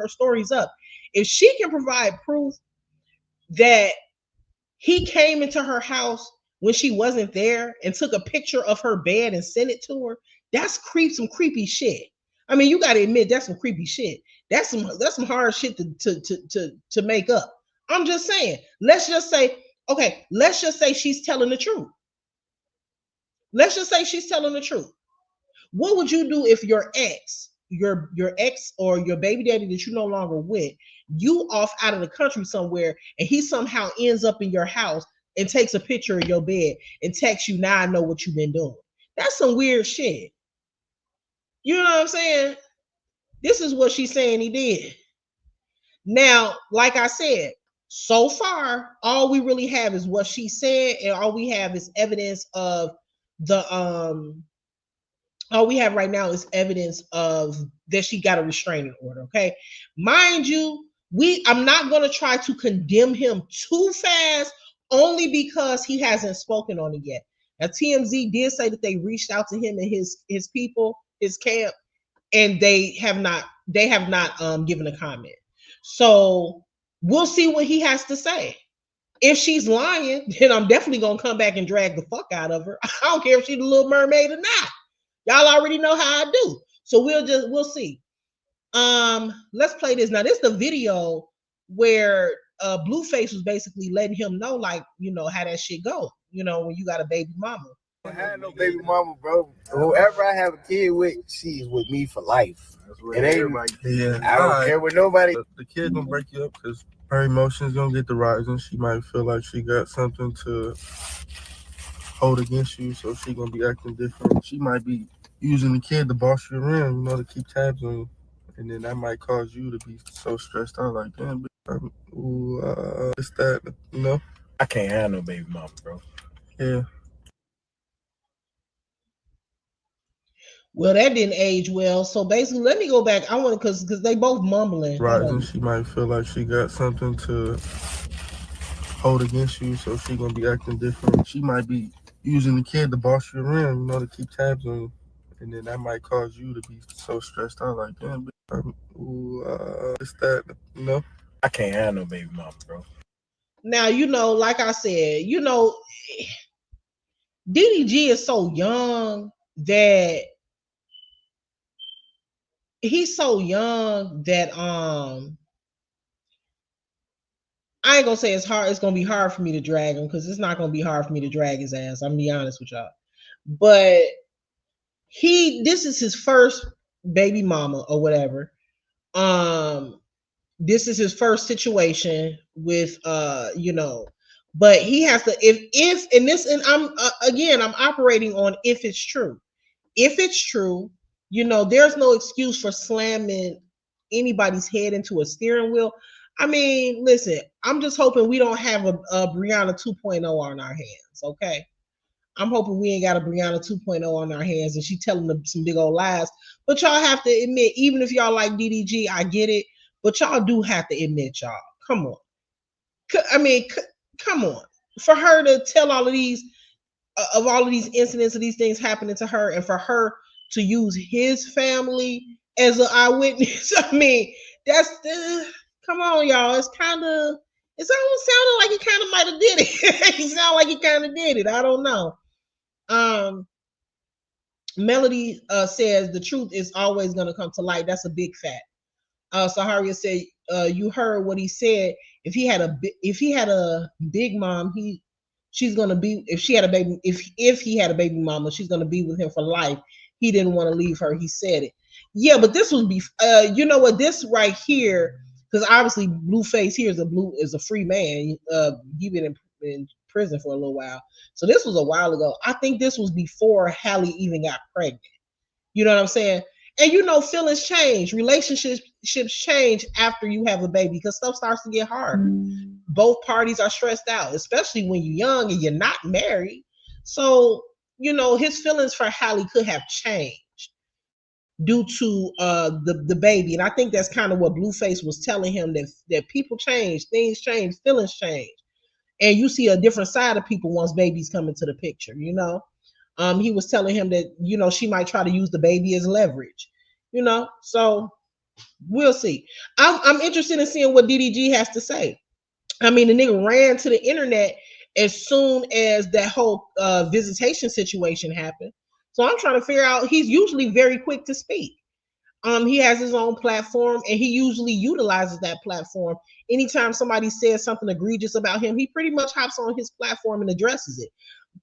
stories up. If she can provide proof that he came into her house when she wasn't there and took a picture of her bed and sent it to her, that's some creepy shit. I mean, you got to admit that's some creepy shit. That's some hard shit to make up. I'm just saying. Let's just say, okay, let's just say she's telling the truth. Let's just say she's telling the truth. What would you do if your ex, your ex or your baby daddy that you no longer with, you off out of the country somewhere, and he somehow ends up in your house and takes a picture of your bed and texts you, now I know what you've been doing? That's some weird shit. You know what I'm saying? This is what she's saying he did. Now, like I said, so far, all we really have is what she said, and all we have is evidence of the all we have right now is evidence of that she got a restraining order. Okay, mind you, I'm not going to try to condemn him too fast, only because he hasn't spoken on it yet. Now, TMZ did say that they reached out to him and his people, his camp, and they have not given a comment. So we'll see what he has to say. If she's lying, then I'm definitely gonna come back and drag the fuck out of her. I don't care if she's the Little Mermaid or not. Y'all already know how I do. So we'll see. Let's play this. Now, this is the video where Blueface was basically letting him know, like, you know, how that shit go, you know, when you got a baby mama.
I had no baby mama, bro. Whoever I have a kid with, she's with me for life. It ain't, I don't care with nobody.
The kid gonna break you up because her emotions gonna get to rising. She might feel like she got something to hold against you, so she gonna be acting different. She might be using the kid to boss you around, you know, to keep tabs on you. And then that might cause you to be so stressed out, like, damn, it's that, you know?
I can't have no baby mama, bro.
Yeah.
Well, that didn't age well. So basically, let me go back. I want to, because they both mumbling.
Rising, she might feel like she got something to hold against you, so she gonna be acting different. She might be using the kid to boss you around, you know, to keep tabs on you. And then that might cause you to be so stressed out, like, damn, it's that, you know?
I can't have no baby mama, bro.
Now, you know, like I said, you know, DDG is so young that he's so young that I ain't gonna say it's hard. It's gonna be hard for me to drag him, because it's not gonna be hard for me to drag his ass. I'm gonna be honest with y'all. But this is his first baby mama or whatever. This is his first situation with you know, but he has to, if and this, and I'm again, I'm operating on if it's true. If it's true, you know, there's no excuse for slamming anybody's head into a steering wheel. I mean, listen, I'm just hoping we don't have a Brianna 2.0 on our hands, okay? I'm hoping we ain't got a Brianna 2.0 on our hands and she telling them some big old lies. But y'all have to admit, even if y'all like DDG, I get it, but y'all do have to admit, y'all, come on. I mean, come on. For her to tell all of these incidents of these things happening to her, and for her to use his family as an eyewitness, I mean, that's come on, y'all. It's almost sounding like he kind of might have did it. It sounded like he kind of did it. I don't know. Melody says the truth is always going to come to light. That's a big fact. Saharia said, you heard what he said. If he had a big mom, she's gonna be, if she had a baby, if he had a baby mama, she's gonna be with him for life. He didn't want to leave her. He said it. Yeah, but this would be, you know what? This right here, because obviously Blueface here is a free man. He been in prison for a little while, so this was a while ago. I think this was before Halle even got pregnant. You know what I'm saying? And you know, feelings change, relationships change after you have a baby, because stuff starts to get hard. Both parties are stressed out, especially when you're young and you're not married. So, you know, his feelings for Halle could have changed due to the baby. And I think that's kind of what Blueface was telling him, that people change, things change, feelings change. And you see a different side of people once babies come into the picture, you know? He was telling him that, you know, she might try to use the baby as leverage, you know. So we'll see. I'm interested in seeing what DDG has to say. I mean, the nigga ran to the internet as soon as that whole visitation situation happened. So I'm trying to figure out, he's usually very quick to speak. He has his own platform and he usually utilizes that platform. Anytime somebody says something egregious about him, he pretty much hops on his platform and addresses it.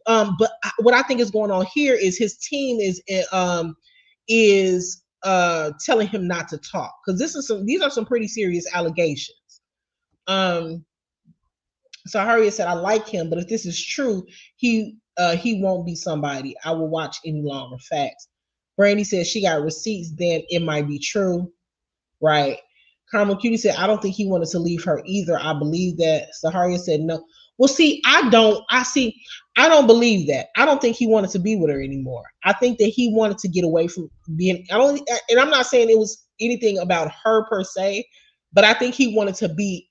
But what I think is going on here is his team is telling him not to talk, because these are some pretty serious allegations. So Harriet said, I like him, but if this is true, he won't be somebody I will watch any longer. Facts. Brandy said she got receipts, then it might be true. Right. Carmel Cutie said, I don't think he wanted to leave her either. I believe that. Saharia said no. Well, see, I don't believe that. I don't think he wanted to be with her anymore. I think that he wanted to get away from being, and I'm not saying it was anything about her per se, but I think he wanted to be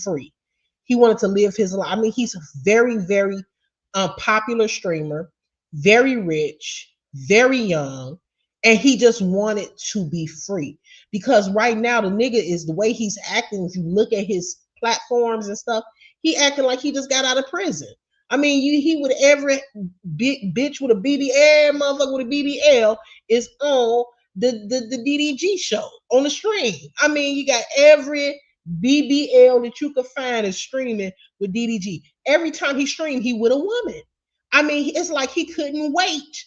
free. He wanted to live his life. I mean, he's a very, very popular streamer, very rich, very young, and he just wanted to be free. Because right now, the nigga is, the way he's acting, if you look at his platforms and stuff, he acting like he just got out of prison. I mean, he with every big bitch with a BBL, motherfucker with a BBL is on the DDG show on the stream. I mean, you got every BBL that you could find is streaming with DDG. Every time he streamed, he with a woman. I mean, it's like he couldn't wait.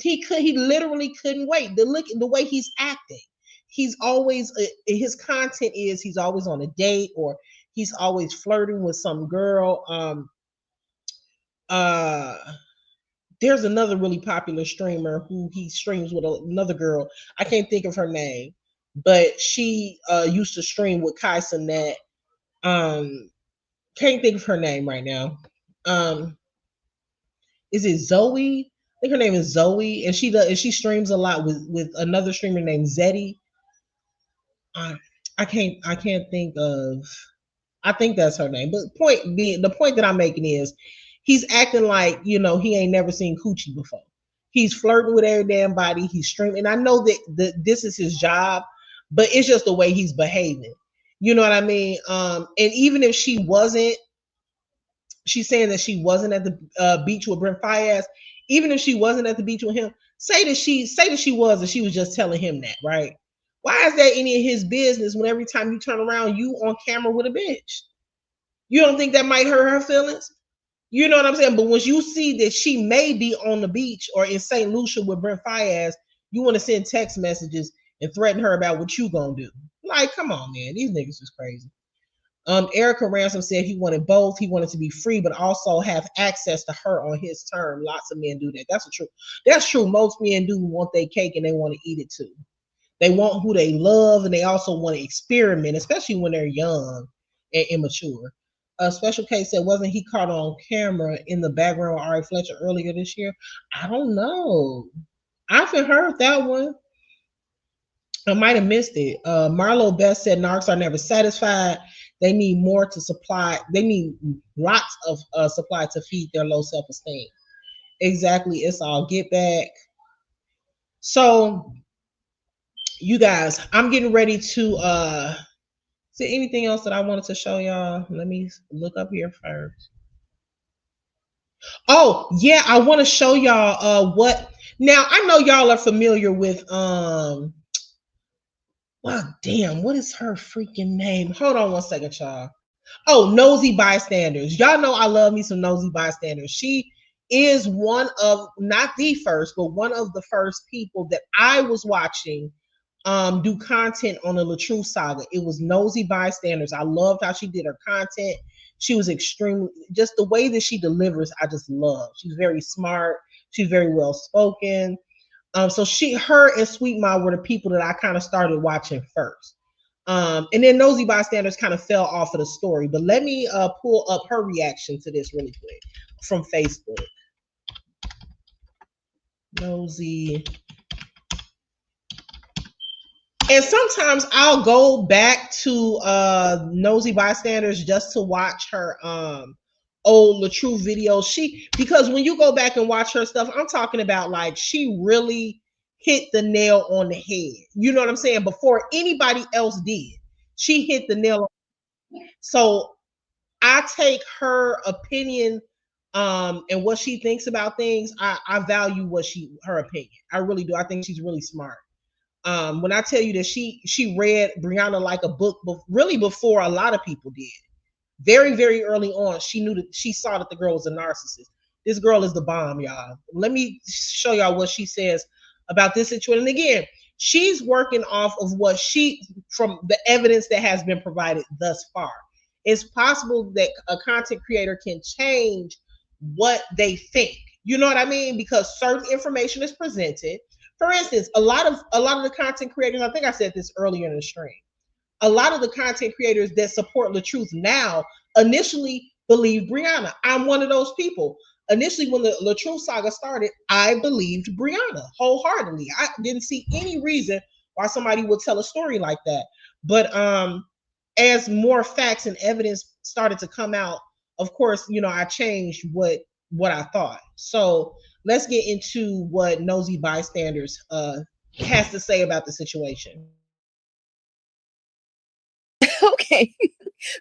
He literally couldn't wait. The way he's acting. He's always his content is he's always on a date, or he's always flirting with some girl. There's another really popular streamer who he streams with another girl. I can't think of her name, but she used to stream with Kai Cenat. Can't think of her name right now. Is it Zoe? I think her name is Zoe, and she streams a lot with another streamer named Zeddy. I can't think of. I think that's her name. But the point that I'm making is, he's acting like, you know, he ain't never seen coochie before. He's flirting with every damn body. He's streaming, and I know that this is his job, but it's just the way he's behaving. You know what I mean? And even if she wasn't, she's saying that she wasn't at the beach with Brent Fayez. Even if she wasn't at the beach with him, say that she was, and she was just telling him that, right? Why is that any of his business when every time you turn around, you on camera with a bitch? You don't think that might hurt her feelings? You know what I'm saying? But once you see that she may be on the beach or in St. Lucia with Brent Fayez, you want to send text messages and threaten her about what you gonna do. Like, come on, man. These niggas is crazy. Erica Ransom said he wanted both. He wanted to be free, but also have access to her on his term. Lots of men do that. That's true. Most men do want their cake and they want to eat it too. They want who they love, and they also want to experiment, especially when they're young and immature. A Special Case said, wasn't he caught on camera in the background with Ari Fletcher earlier this year? I don't know. I haven't heard that one. I might have missed it. Marlo Best said narcs are never satisfied. They need more to supply. They need lots of supply to feed their low self-esteem. Exactly. It's all get back. So, you guys, I'm getting ready to is there anything else that I wanted to show y'all? Let me look up here first. Oh, yeah, I want to show y'all what. Now, I know y'all are familiar with wow, damn, what is her freaking name? Hold on one second, y'all. Oh, Nosy Bystanders. Y'all know I love me some Nosy Bystanders. She is one of, not the first, but one of the first people that I was watching do content on the LaTruth saga. It was Nosy Bystanders. I loved how she did her content. She was extremely, just the way that she delivers, I just love. She's very smart. She's very well spoken. So her and Sweet Ma were the people that I kind of started watching first. And then Nosy Bystanders kind of fell off of the story. But let me pull up her reaction to this really quick from Facebook. Nosy. And sometimes I'll go back to Nosy Bystanders just to watch her old LaTrue videos. Because when you go back and watch her stuff, I'm talking about like she really hit the nail on the head. You know what I'm saying? Before anybody else did, she hit the nail. So I take her opinion and what she thinks about things. I value her opinion. I really do. I think she's really smart. When I tell you that she read Brianna like a book, really before a lot of people did. Very, very early on, she saw that the girl was a narcissist. This girl is the bomb, y'all. Let me show y'all what she says about this situation. And again, she's working off of from the evidence that has been provided thus far. It's possible that a content creator can change what they think. You know what I mean? Because certain information is presented. For instance, a lot of the content creators, I think I said this earlier in the stream, a lot of the content creators that support LaTruth now initially believed Brianna. I'm one of those people. Initially, when the LaTruth saga started, I believed Brianna wholeheartedly. I didn't see any reason why somebody would tell a story like that. But as more facts and evidence started to come out, of course, I changed what I thought. So let's get into what Nosy Bystanders has to say about the situation.
Okay.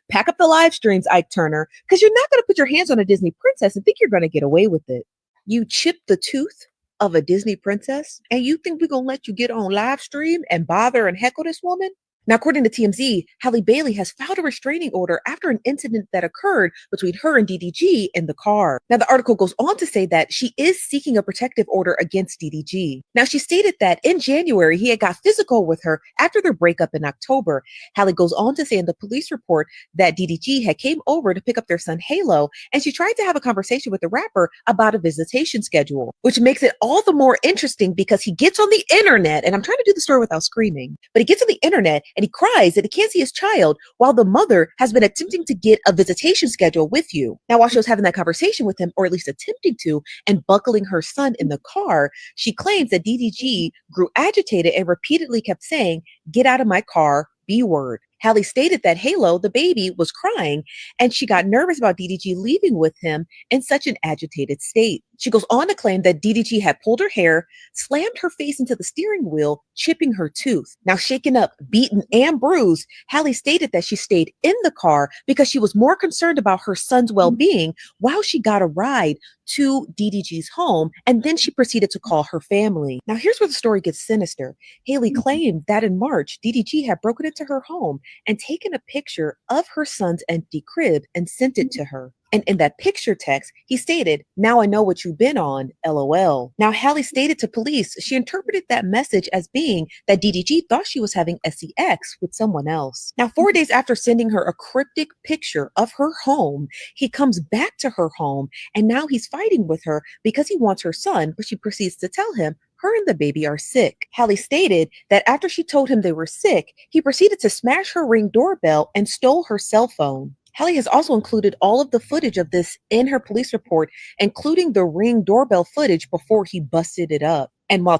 Pack up the live streams, Ike Turner, because you're not going to put your hands on a Disney princess and think you're going to get away with it. You chipped the tooth of a Disney princess, and you think we're going to let you get on live stream and bother and heckle this woman? Now, according to TMZ, Halle Baliey has filed a restraining order after an incident that occurred between her and DDG in the car. Now, the article goes on to say that she is seeking a protective order against DDG. Now, she stated that in January, he had got physical with her after their breakup in October. Halle goes on to say in the police report that DDG had came over to pick up their son Halo, and she tried to have a conversation with the rapper about a visitation schedule, which makes it all the more interesting because he gets on the internet, and I'm trying to do the story without screaming, but he gets on the internet and he cries that he can't see his child while the mother has been attempting to get a visitation schedule with you. Now, while she was having that conversation with him, or at least attempting to, and buckling her son in the car, she claims that DDG grew agitated and repeatedly kept saying, "Get out of my car, B word." Halle stated that Halo, the baby, was crying, and she got nervous about DDG leaving with him in such an agitated state. She goes on to claim that DDG had pulled her hair, slammed her face into the steering wheel, chipping her tooth. Now, shaken up, beaten, and bruised, Halle stated that she stayed in the car because she was more concerned about her son's well-being while she got a ride to DDG's home, and then she proceeded to call her family. Now, here's where the story gets sinister. Halle claimed that in March, DDG had broken into her home and taken a picture of her son's empty crib and sent it to her. And in that picture text, he stated, "Now I know what you've been on, LOL." Now, Halle stated to police she interpreted that message as being that DDG thought she was having sex with someone else. Now, 4 days after sending her a cryptic picture of her home, he comes back to her home, and now he's fighting with her because he wants her son, but she proceeds to tell him her and the baby are sick. Halle stated that after she told him they were sick, he proceeded to smash her Ring doorbell and stole her cell phone. Halle has also included all of the footage of this in her police report, including the Ring doorbell footage before he busted it up. And while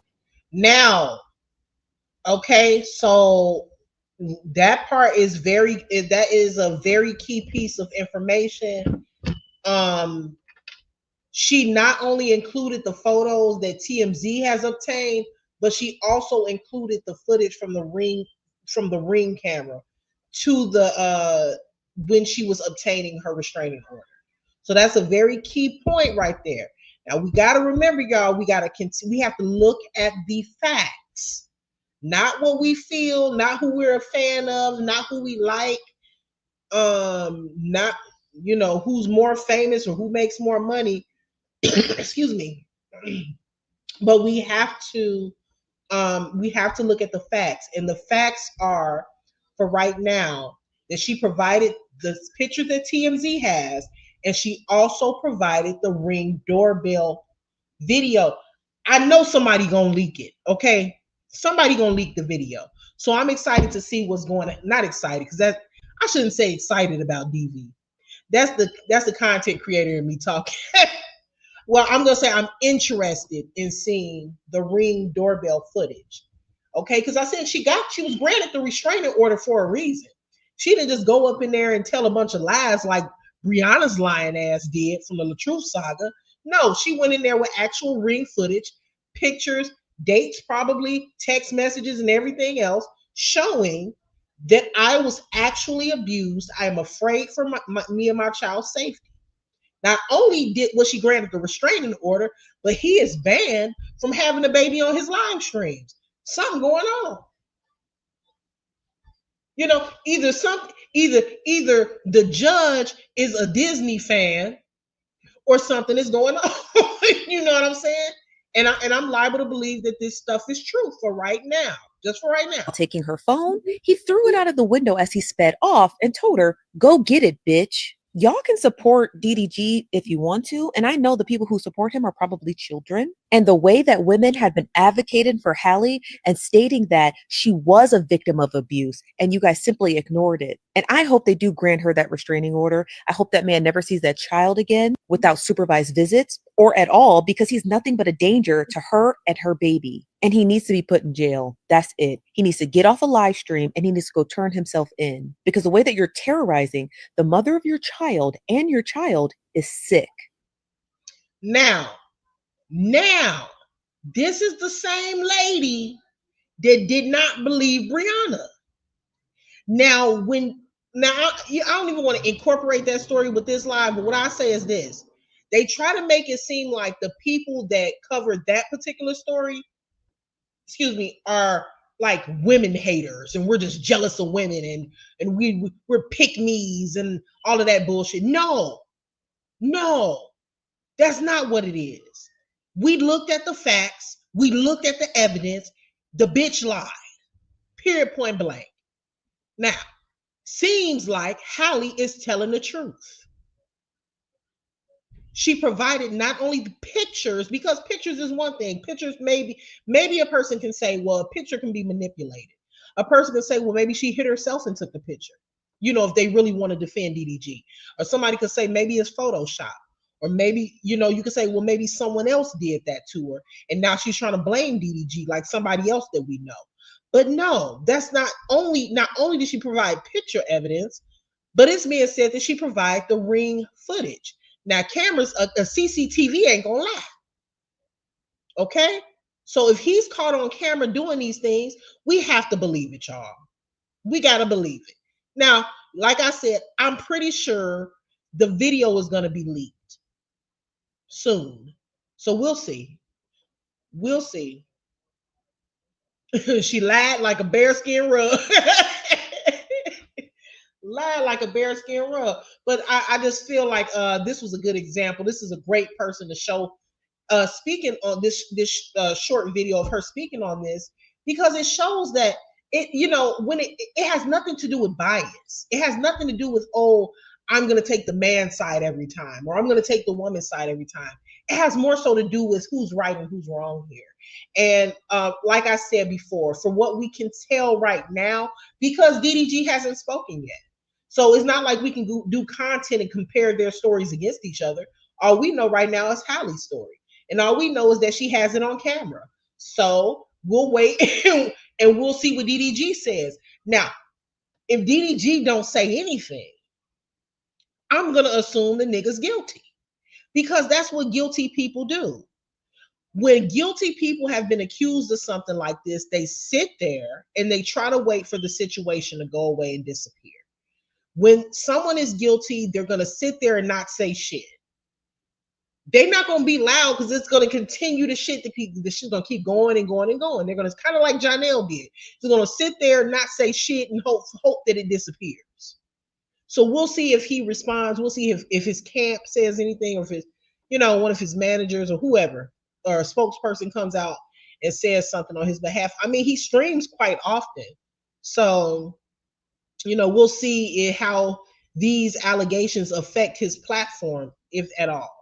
now, okay, so that part is that is a very key piece of information. She not only included the photos that TMZ has obtained, but she also included the footage from the Ring camera to the when she was obtaining her restraining order. So that's a very key point right there. Now we got to remember, y'all, we have to look at the facts, not what we feel, not who we're a fan of, not who we like, not who's more famous or who makes more money. Excuse me. But we have to look at the facts, and the facts are, for right now, that she provided the picture that TMZ has, and she also provided the Ring doorbell video. I know somebody gonna leak it, okay? Somebody gonna leak the video. So I'm excited to see what's going on. Not excited, because I shouldn't say excited about DV. That's the content creator in me talking. Well, I'm gonna say I'm interested in seeing the Ring doorbell footage. Okay, because I said she was granted the restraining order for a reason. She didn't just go up in there and tell a bunch of lies like Brianna's lying ass did from the LaTruth saga. No, she went in there with actual ring footage, pictures, dates, probably text messages, and everything else showing that I was actually abused. I am afraid for me and my child's safety. Not only was she granted the restraining order, but he is banned from having a baby on his live streams. Something going on. You know, either the judge is a Disney fan or something is going on. You know what I'm saying? And I'm liable to believe that this stuff is true for right now. Just for right now.
Taking her phone, he threw it out of the window as he sped off and told her, "Go get it, bitch." Y'all can support DDG if you want to, and I know the people who support him are probably children. And the way that women have been advocating for Halle and stating that she was a victim of abuse, and you guys simply ignored it. And I hope they do grant her that restraining order. I hope that man never sees that child again without supervised visits or at all, because he's nothing but a danger to her and her baby. And he needs to be put in jail. That's it. He needs to get off a live stream and he needs to go turn himself in, because the way that you're terrorizing the mother of your child and your child is sick.
Now, this is the same lady that did not believe Brianna. Now, I don't even want to incorporate that story with this live, but what I say is this. They try to make it seem like the people that covered that particular story, are like women haters and we're just jealous of women and we're pick-me's and all of that bullshit. No, that's not what it is. We looked at the facts. We looked at the evidence. The bitch lied. Period, point blank. Now, seems like Halle is telling the truth. She provided not only the pictures, because pictures is one thing. Pictures, maybe a person can say, well, a picture can be manipulated. A person can say, well, maybe she hit herself and took the picture. You know, if they really want to defend DDG. Or somebody could say maybe it's Photoshop. Or maybe, you could say, well, maybe someone else did that to her. And now she's trying to blame DDG like somebody else that we know. But no, that's not only did she provide picture evidence, but it's being said that she provided the ring footage. Now, cameras, a CCTV ain't gonna lie. Okay? So if he's caught on camera doing these things, we have to believe it, y'all. We gotta believe it. Now, like I said, I'm pretty sure the video is gonna be leaked soon. So we'll see. We'll see. She lied like a bearskin rug. Lied like a bearskin rug. But I just feel like this was a good example. This is a great person to show speaking on this short video of her speaking on this, because it shows that when it has nothing to do with bias. It has nothing to do with, oh, I'm going to take the man's side every time, or I'm going to take the woman's side every time. It has more so to do with who's right and who's wrong here. And like I said before, from what we can tell right now, because DDG hasn't spoken yet, so it's not like we can do content and compare their stories against each other. All we know right now is Halle's story. And all we know is that she has it on camera. So we'll wait and we'll see what DDG says. Now, if DDG don't say anything, I'm going to assume the nigga's guilty, because that's what guilty people do. When guilty people have been accused of something like this, they sit there and they try to wait for the situation to go away and disappear. When someone is guilty, they're going to sit there and not say shit. They're not going to be loud, because it's going to continue the shit. The shit's going to keep going and going and going. They're going to, kind of like Janelle did. They're going to sit there and not say shit and hope that it disappears. So we'll see if he responds. We'll see if his camp says anything, or if it's, one of his managers or whoever, or a spokesperson comes out and says something on his behalf. I mean, he streams quite often. So, we'll see how these allegations affect his platform, if at all.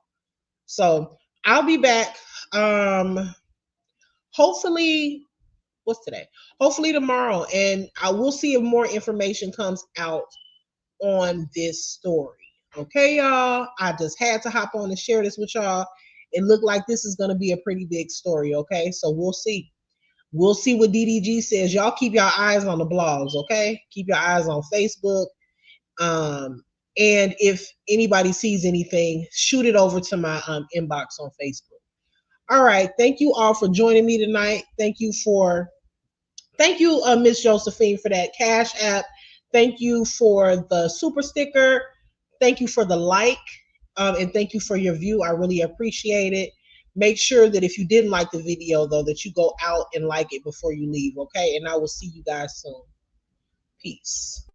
So I'll be back. Hopefully, what's today? Hopefully tomorrow. And I will see if more information comes out on this story. Okay, y'all. I just had to hop on and share this with y'all. It looked like this is going to be a pretty big story. Okay, so we'll see. We'll see what DDG says. Y'all keep your eyes on the blogs. Okay, keep your eyes on Facebook. And if anybody sees anything, shoot it over to my inbox on Facebook. All right. Thank you all for joining me tonight. Thank you, Miss Josephine, for that Cash App. Thank you for the super sticker. Thank you for the like. And thank you for your view. I really appreciate it. Make sure that if you didn't like the video, though, that you go out and like it before you leave, okay? And I will see you guys soon. Peace.